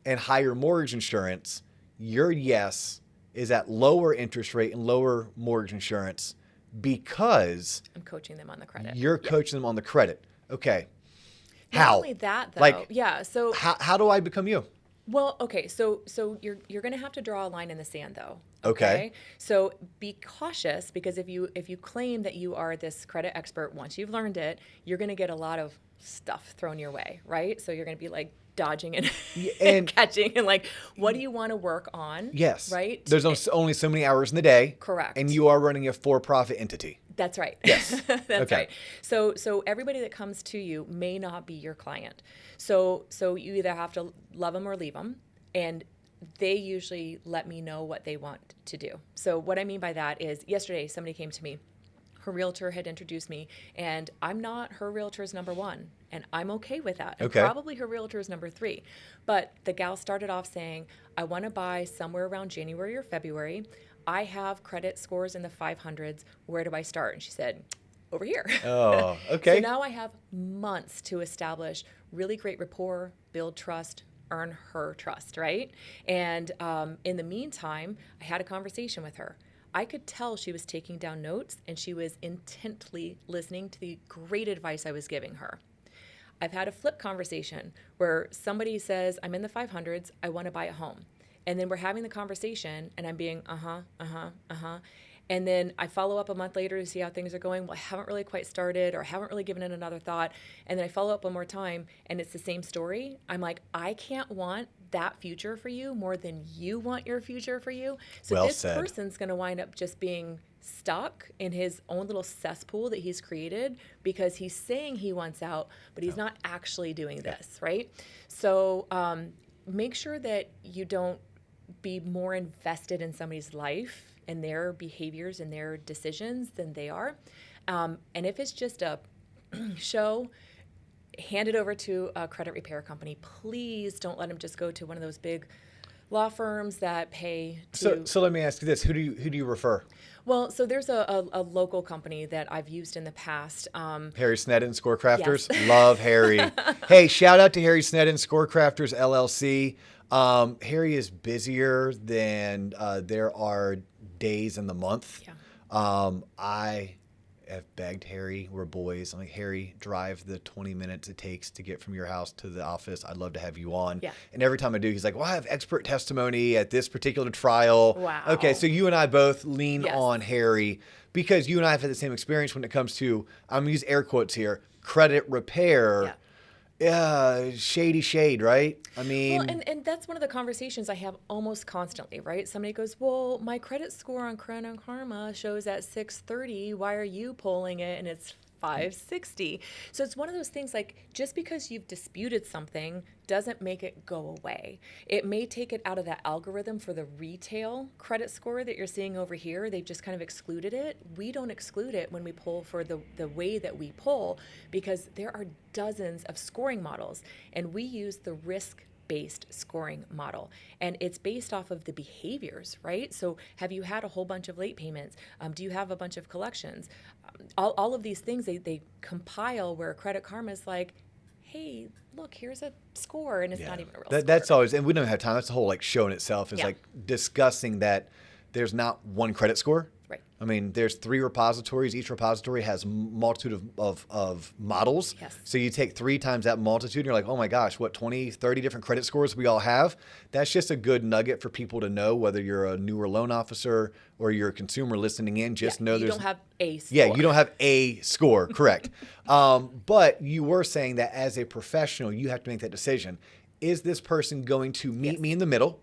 and higher mortgage insurance. Your yes is at lower interest rate and lower mortgage insurance because I'm coaching them on the credit. you're coaching them on the credit. Okay. Not How? only that, though. Like, yeah. So how do I become you? well, okay. So you're going to have to draw a line in the sand, though. Okay. So be cautious, because if you claim that you are this credit expert, once you've learned it, you're going to get a lot of stuff thrown your way, right? So you're going to be like dodging and, and catching and like, what do you want to work on? Yes. Right. There's only so many hours in the day. Correct. And you are running a for-profit entity. That's right. Yes. That's Okay. right. So everybody that comes to you may not be your client. So you either have to love them or leave them. And they usually let me know what they want to do. So what I mean by that is, yesterday somebody came to me. Her realtor had introduced me, and I'm not her realtor's number one, and I'm okay with that. And Okay. probably her realtor's number three. But the gal started off saying, I want to buy somewhere around January or February. I have credit scores in the 500s. Where do I start? And she said, over here. Oh, okay. So now I have months to establish really great rapport, build trust, earn her trust, right? And in the meantime, I had a conversation with her. I could tell she was taking down notes, and she was intently listening to the great advice I was giving her. I've had a flip conversation where somebody says, I'm in the 500s, I want to buy a home. And then we're having the conversation, and I'm being, and then I follow up a month later to see how things are going. Well, I haven't really quite started, or I haven't really given it another thought. And then I follow up one more time, and it's the same story. I'm like, I can't want that future for you more than you want your future for you. So Well this said. person's going to wind up just being stuck in his own little cesspool that he's created, because he's saying he wants out, but he's not actually doing this, right? So make sure that you don't be more invested in somebody's life and their behaviors and their decisions than they are. And if it's just a show, hand it over to a credit repair company. Please don't let them just go to one of those big law firms that pay to... So let me ask you this. Who do you refer? Well, so there's a local company that I've used in the past. Harry Sneddon, Scorecrafters. Yes. Love Harry. Hey, shout out to Harry Sneddon, Scorecrafters LLC. Harry is busier than there are days in the month. Yeah. I have begged Harry, we're boys. I'm like, Harry, drive the 20 minutes it takes to get from your house to the office. I'd love to have you on. Yeah. And every time I do, he's like, well, I have expert testimony at this particular trial. Wow. Okay, so you and I both lean Yes. on Harry, because you and I have had the same experience when it comes to, I'm going to use air quotes here, credit repair. Yeah. Shady shade, right? I mean, Well, and that's one of the conversations I have almost constantly, right? Somebody goes, well, my credit score on Credit Karma shows at 630. Why are you polling it and it's 560? So it's one of those things, like, just because you've disputed something doesn't make it go away. It may take it out of that algorithm for the retail credit score that you're seeing over here. They've just kind of excluded it. We don't exclude it when we poll for the way that we poll, because there are dozens of scoring models, and we use the risk based scoring model, and it's based off of the behaviors, right? So have you had a whole bunch of late payments? Do you have a bunch of collections? All of these things they compile, where Credit Karma is like, hey, look, here's a score, and it's not even a real score. That's always, and we don't have time. That's the whole like show in itself is Yeah. like discussing that there's not one credit score. Right. I mean, there's 3 repositories. Each repository has multitude of models. Yes. So you take 3 times that multitude and you're like, oh my gosh, what, 20, 30 different credit scores we all have? That's just a good nugget for people to know, whether you're a newer loan officer or you're a consumer listening in. Just know you there's... don't have a score. Yeah, you don't have a score, correct. But you were saying that as a professional, you have to make that decision. Is this person going to meet me in the middle?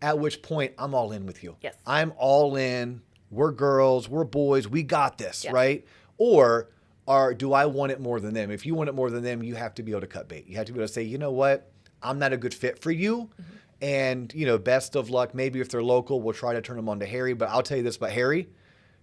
At which point I'm all in with you. Yes. I'm all in. We're girls, we're boys, we got this, Yes. right? Or do I want it more than them? If you want it more than them, you have to be able to cut bait. You have to be able to say, you know what? I'm not a good fit for you. And, best of luck. Maybe if they're local, we'll try to turn them on to Harry. But I'll tell you this about Harry.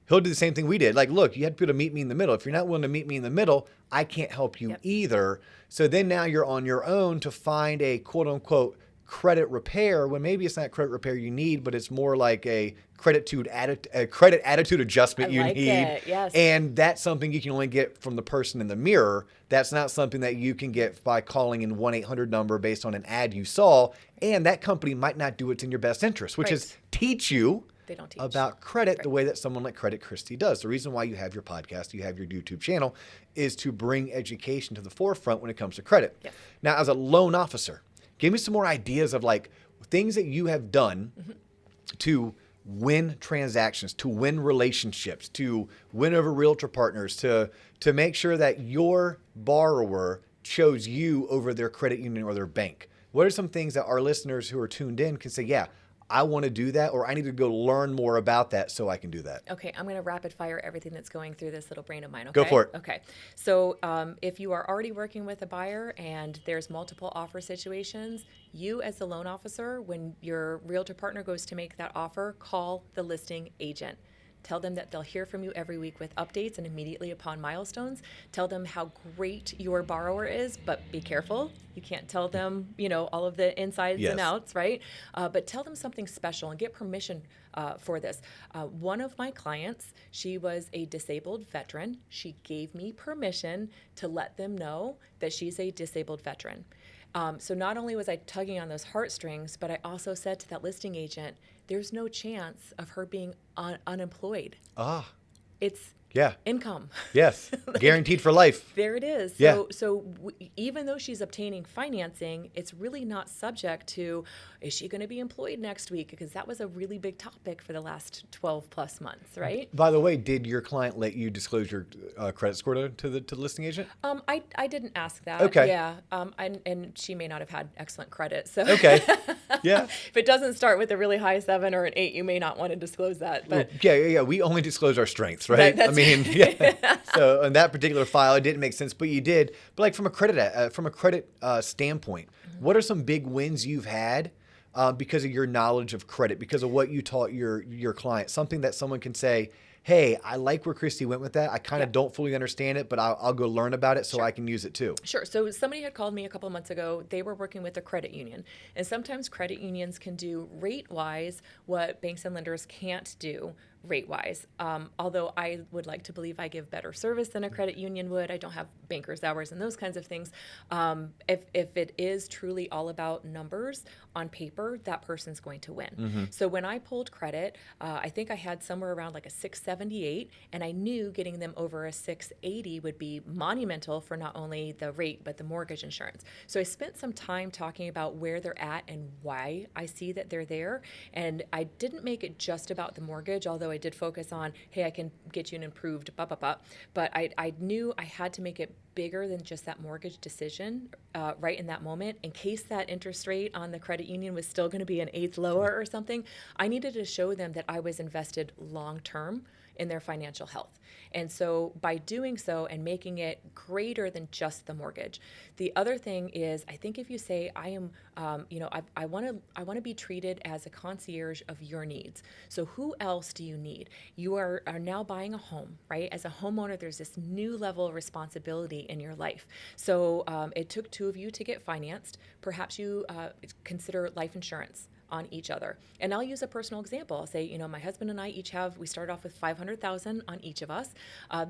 He'll do the same thing we did. Like, look, you have to be able to meet me in the middle. If you're not willing to meet me in the middle, I can't help you either. So then now you're on your own to find a quote unquote credit repair, when maybe it's not credit repair you need, but it's more like a credit attitude adjustment you like need. it, yes. And that's something you can only get from the person in the mirror. That's not something that you can get by calling in 1-800 number based on an ad you saw. And that company might not do what's in your best interest, which is teach you They don't teach about credit the way that someone like Credit Kristi does. The reason why you have your podcast, you have your YouTube channel, is to bring education to the forefront when it comes to credit. Yes. Now, as a loan officer, give me some more ideas of like things that you have done to win transactions, to win relationships, to win over realtor partners, to make sure that your borrower chose you over their credit union or their bank. What are some things that our listeners who are tuned in can say, yeah, I want to do that, or I need to go learn more about that so I can do that? Okay, I'm going to rapid fire everything that's going through this little brain of mine, okay? Go for it. Okay, so if you are already working with a buyer and there's multiple offer situations, you as the loan officer, when your realtor partner goes to make that offer, call the listing agent. Tell them that they'll hear from you every week with updates and immediately upon milestones. Tell them how great your borrower is, but be careful. You can't tell them, all of the insides and outs, right? But tell them something special and get permission for this. One of my clients, she was a disabled veteran. She gave me permission to let them know that she's a disabled veteran. So not only was I tugging on those heartstrings, but I also said to that listing agent, there's no chance of her being unemployed. It's income. Yes. Guaranteed for life. There it is. Yeah. So even though she's obtaining financing, it's really not subject to, is she going to be employed next week? Because that was a really big topic for the last 12 plus months, right? By the way, did your client let you disclose your credit score to the listing agent? I didn't ask that. Okay. Yeah. And she may not have had excellent credit. So Okay. Yeah. if it doesn't start with a really high 7 or an 8, you may not want to disclose that. But Yeah. We only disclose our strengths, right? That's yeah. So in that particular file, it didn't make sense, but you did. But like from a credit standpoint, what are some big wins you've had because of your knowledge of credit, because of what you taught your client? Something that someone can say, hey, I like where Kristi went with that. I kind of don't fully understand it, but I'll go learn about it so I can use it too. Sure. So somebody had called me a couple months ago. They were working with a credit union. And sometimes credit unions can do rate-wise what banks and lenders can't do rate-wise. Although I would like to believe I give better service than a credit union would. I don't have banker's hours and those kinds of things. If it is truly all about numbers on paper, that person's going to win. So when I pulled credit, I think I had somewhere around like a 678, and I knew getting them over a 680 would be monumental for not only the rate, but the mortgage insurance. So I spent some time talking about where they're at and why I see that they're there. And I didn't make it just about the mortgage, although I did focus on, hey, I can get you an improved but I knew I had to make it bigger than just that mortgage decision right in that moment. In case that interest rate on the credit union was still going to be an eighth lower or something, I needed to show them that I was invested long term in their financial health. And so by doing so and making it greater than just the mortgage, the other thing is, I think if you say, I am, I want to be treated as a concierge of your needs. So who else do you need? You are now buying a home, right? As a homeowner, there's this new level of responsibility in your life. So it took two of you to get financed. Perhaps you consider life insurance on each other. And I'll use a personal example. I'll say, my husband and I we started off with $500,000 on each of us.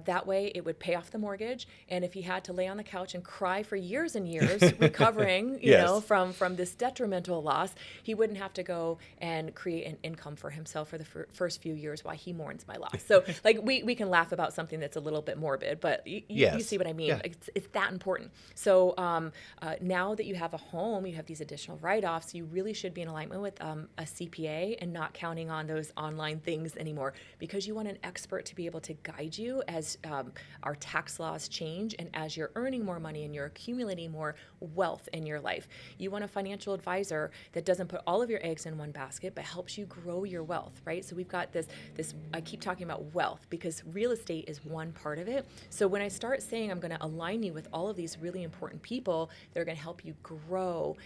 That way it would pay off the mortgage. And if he had to lay on the couch and cry for years and years, recovering, from this detrimental loss, he wouldn't have to go and create an income for himself for the first few years while he mourns my loss. So we can laugh about something that's a little bit morbid, but you see what I mean? Yeah. It's that important. So now that you have a home, you have these additional write-offs, you really should be in alignment with a CPA and not counting on those online things anymore, because you want an expert to be able to guide you as our tax laws change and as you're earning more money and you're accumulating more wealth in your life. You want a financial advisor that doesn't put all of your eggs in one basket, but helps you grow your wealth, right? So we've got this I keep talking about wealth because real estate is one part of it. So when I start saying I'm going to align you with all of these really important people that are going to help you grow,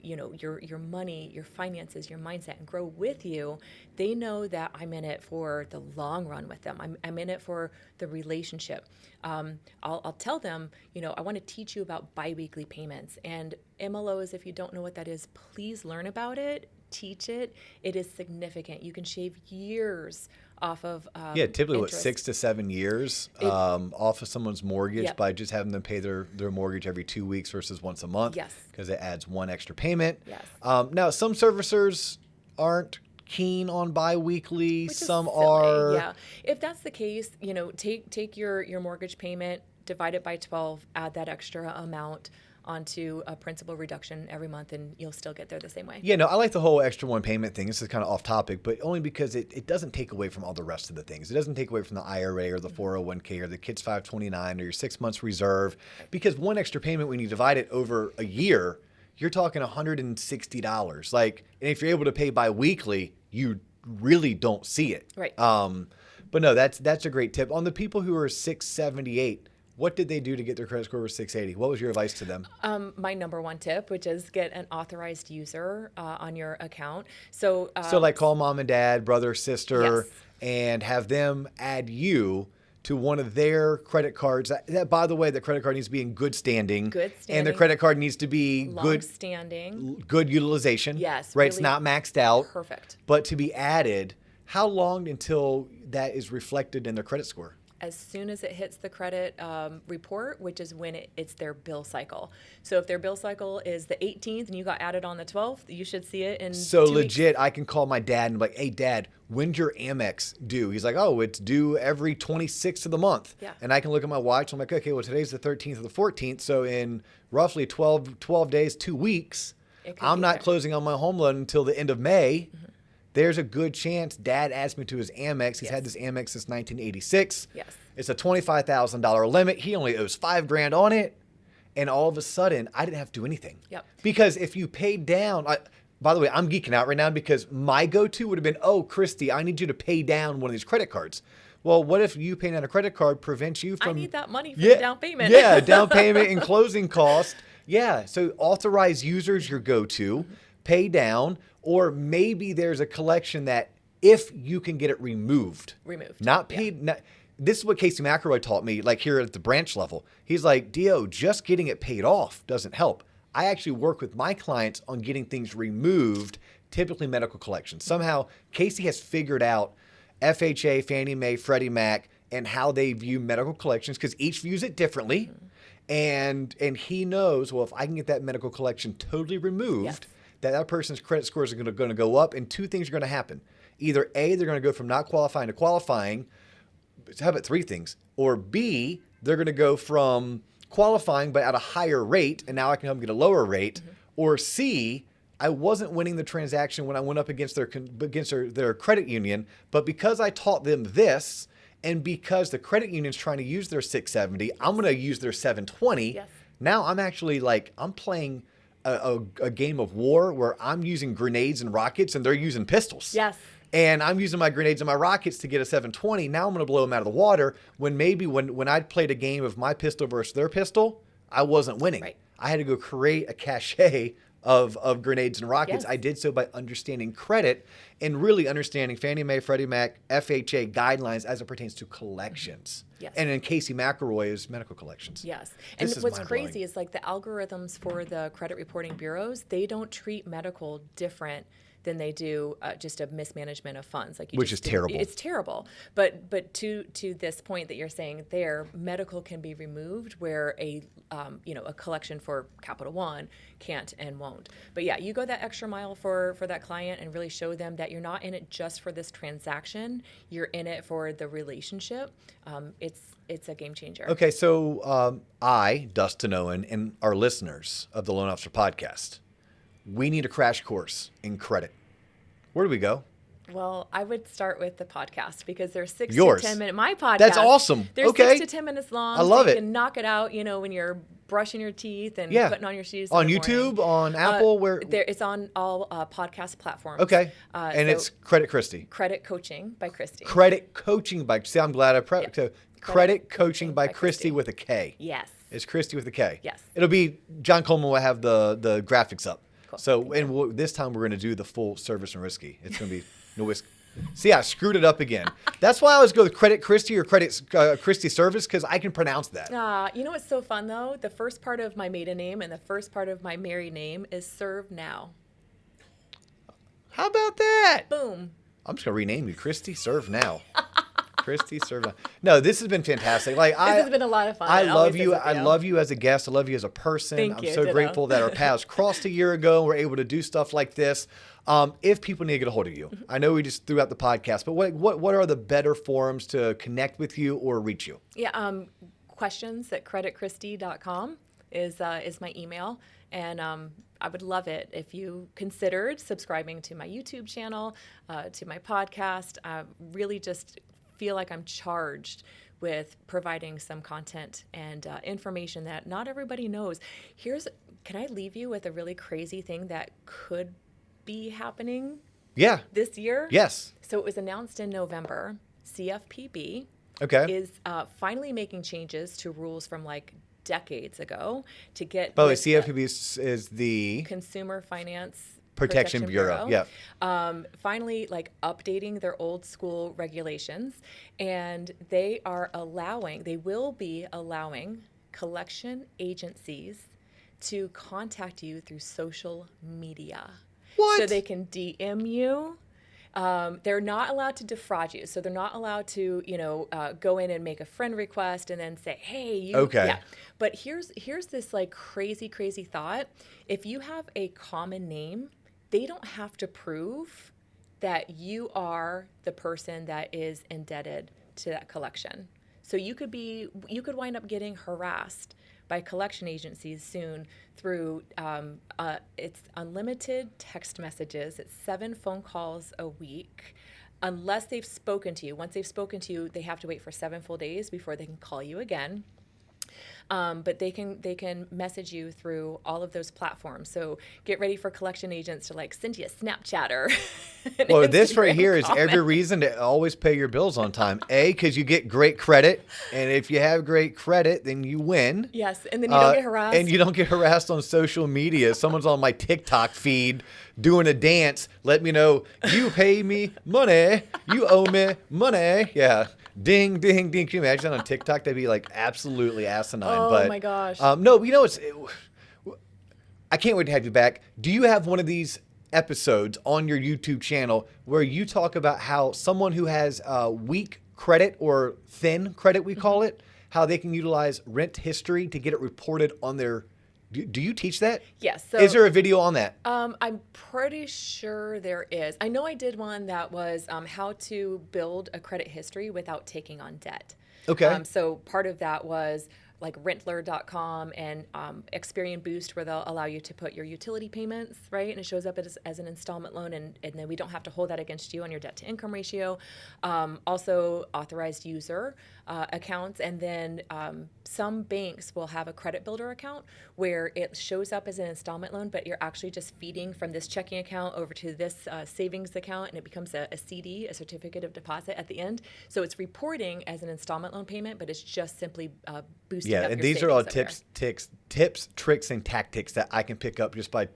your money, your finances, your mindset, and grow with you, they know that I'm in it for the long run with them. I'm in it for the relationship. I'll tell them, I want to teach you about biweekly payments and MLOs. If you don't know what that is, please learn about it, teach it. It is significant. You can shave years off of typically interest. 6 to 7 years off of someone's mortgage by just having them pay their mortgage every 2 weeks versus once a month. Yes. Because it adds one extra payment. Yes. Now, some servicers aren't keen on biweekly. Some silly. are. Yeah. If that's the case, take your mortgage payment, divide it by 12, add that extra amount onto a principal reduction every month, and you'll still get there the same way. Yeah, no, I like the whole extra one payment thing. This is kind of off topic, but only because it doesn't take away from all the rest of the things. It doesn't take away from the IRA or the 401k or the kids 529 or your 6 months reserve, because one extra payment, when you divide it over a year, you're talking $160. And if you're able to pay bi-weekly, you really don't see it. Right. But no, that's a great tip. On the people who are 678, what did they do to get their credit score over 680? What was your advice to them? My number one tip, which is get an authorized user on your account. So call mom and dad, brother, sister, yes, and have them add you to one of their credit cards. That, by the way, the credit card needs to be in good standing. And the credit card needs to be good utilization. Yes. Right. Really, it's not maxed out. Perfect. But to be added, how long until that is reflected in their credit score? As soon as it hits the credit report, which is when it's their bill cycle. So if their bill cycle is the 18th and you got added on the 12th, you should see it in 2 legit, weeks. I can call my dad and be like, hey, Dad, when's your Amex due? He's like, oh, it's due every 26th of the month. Yeah. And I can look at my watch. I'm like, okay, well, today's the 13th or the 14th. So in roughly 12 days, 2 weeks, I'm not closing on my home loan until the end of May. Mm-hmm. There's a good chance Dad adds me to his Amex. He's had this Amex since 1986. Yes. It's a $25,000 limit. He only owes $5,000 on it. And all of a sudden, I didn't have to do anything. Yep. Because if you paid down, by the way, I'm geeking out right now because my go-to would have been, oh, Kristi, I need you to pay down one of these credit cards. Well, what if you paying down a credit card prevents you from... I need that money for the down payment. Yeah, down payment and closing cost. Yeah, so authorized users, your go-to, pay down, or maybe there's a collection that if you can get it removed. Not paid... Yeah. This is what Casey McElroy taught me, here at the branch level. He's like, Dio, just getting it paid off doesn't help. I actually work with my clients on getting things removed, typically medical collections. Somehow, Casey has figured out FHA, Fannie Mae, Freddie Mac, and how they view medical collections, because each views it differently. Mm-hmm. And he knows, well, if I can get that medical collection totally removed, that person's credit scores are going to go up, and two things are going to happen. Either A, they're going to go from not qualifying to qualifying. How about 3 things? Or B, they're going to go from qualifying but at a higher rate, and now I can help them get a lower rate. Mm-hmm. Or C, I wasn't winning the transaction when I went up against their credit union, but because I taught them this, and because the credit union's trying to use their 670, I'm going to use their 720. Yes. Now I'm actually I'm playing a game of war where I'm using grenades and rockets and they're using pistols. Yes. And I'm using my grenades and my rockets to get a 720. Now I'm going to blow them out of the water when maybe when I played a game of my pistol versus their pistol, I wasn't winning. Right. I had to go create a cache of grenades and rockets. Yes. I did so by understanding credit and really understanding Fannie Mae, Freddie Mac, FHA guidelines as it pertains to collections. Yes. And in Casey McElroy's medical collections. Yes. And This is what's mind-blowing. crazy is like the algorithms for the credit reporting bureaus, they don't treat medical different than they do just a mismanagement of funds. Like Which is terrible. It's terrible. But to this point that you're saying there, medical can be removed where a collection for Capital One can't and won't. But yeah, you go that extra mile for that client and really show them that you're not in it just for this transaction. You're in it for the relationship. It's a game changer. Okay, so I, Dustin Owen, and our listeners of the Loan Officer Podcast, we need a crash course in credit. Where do we go? Well, I would start with the podcast because they're 6 Yours. to 10 minute. My podcast. That's awesome. They're Okay. 6 to 10 minutes long. I love so it. You can knock it out, when you're brushing your teeth and Yeah. putting on your shoes. On in the YouTube, morning. on Apple, where? It's on all podcast platforms. Okay, and so it's Credit Kristi. Credit Coaching by Kristi. Credit Coaching by, see, I'm glad I prepped. Yep. So Credit Coaching by Kristi Kristi. with a K. Yes. It's Kristi with a K. Yes. It'll be, John Coleman will have the graphics up. Cool. So, and this time we're going to do the full service and risky. It's going to be no whisk. See, I screwed it up again. That's why I always go with Credit Kristi or Credit Kristi Service, because I can pronounce that. You know what's so fun though? The first part of my maiden name and the first part of my married name is Serve Now. How about that? Boom. I'm just going to rename you Kristi Serve Now. Kristi Serve Now. No, this has been fantastic. Like This has been a lot of fun. I It love always you. is with I love you as a guest. I love you as a person. Thank I'm you. so Ditto. grateful that our paths crossed a year ago and we're able to do stuff like this. If people need to get a hold of you, I know we just threw out the podcast, but what are the better forums to connect with you or reach you? Yeah, questions at creditkristi.com is my email. And I would love it if you considered subscribing to my YouTube channel, to my podcast. I really just feel like I'm charged with providing some content and information that not everybody knows. Can I leave you with a really crazy thing that could be happening Yeah. this year? Yes. So it was announced in November. CFPB Okay. is finally making changes to rules from like decades ago to get By the way, with the CFPB is the Consumer Finance Protection Bureau. Yeah. Finally, like updating their old school regulations, and they will be allowing collection agencies to contact you through social media. What? So they can DM you. They're not allowed to defraud you. So they're not allowed to, go in and make a friend request and then say, hey, you. Okay. Yeah. But here's this like crazy, crazy thought. If you have a common name, they don't have to prove that you are the person that is indebted to that collection. So you could wind up getting harassed by collection agencies soon through it's unlimited text messages. It's 7 phone calls a week, unless they've spoken to you. Once they've spoken to you, they have to wait for 7 full days before they can call you again. But they can message you through all of those platforms. So get ready for collection agents to like send you a Snapchat or an Well, this right Instagram here is comment. every reason to always pay your bills on time. Because you get great credit, and if you have great credit, then you win. Yes, and then you don't get harassed. And you don't get harassed on social media. Someone's on my TikTok feed doing a dance. Let me know, you pay me money. You owe me money. Yeah. Ding, ding, ding. Can you imagine that on TikTok? That'd be like absolutely asinine. Oh, my gosh. No, I can't wait to have you back. Do you have one of these episodes on your YouTube channel where you talk about how someone who has weak credit or thin credit, we call it, how they can utilize rent history to get it reported on their... Do you teach that? Yes. So, is there a video on that? I'm pretty sure there is. I know I did one that was how to build a credit history without taking on debt. Okay. So part of that was like Rentler.com and Experian Boost, where they'll allow you to put your utility payments, right? And it shows up as an installment loan, and then we don't have to hold that against you on your debt to income ratio. Also, authorized user accounts, and then some banks will have a credit builder account where it shows up as an installment loan, but you're actually just feeding from this checking account over to this savings account, and it becomes a CD, a certificate of deposit at the end. So it's reporting as an installment loan payment, but it's just simply boosting up and your these are all savings tips, tricks, and tactics that I can pick up just by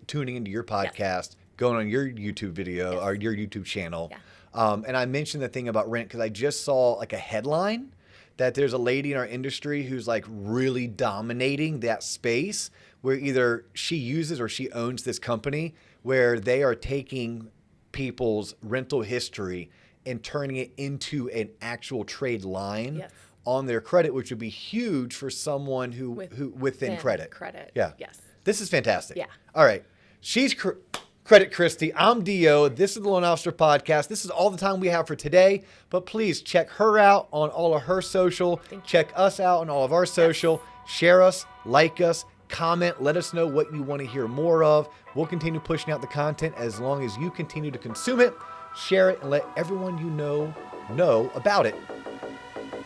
tuning into your podcast, going on your YouTube video or your YouTube channel. And I mentioned the thing about rent because I just saw like a headline that there's a lady in our industry who's like really dominating that space where either she uses or she owns this company where they are taking people's rental history and turning it into an actual trade line on their credit, which would be huge for someone who within credit. Yeah. Yes. This is fantastic. Yeah. All right. She's Credit Kristi. I'm Dio. This is the Loan Officer Podcast. This is all the time we have for today, but please check her out on all of her social. Check us out on all of our social. Share us, like us, comment, let us know what you want to hear more of. We'll continue pushing out the content as long as you continue to consume it, share it, and let everyone you know about it.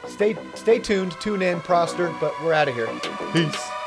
Stay tuned, tune in, Prosper, but we're out of here. Peace.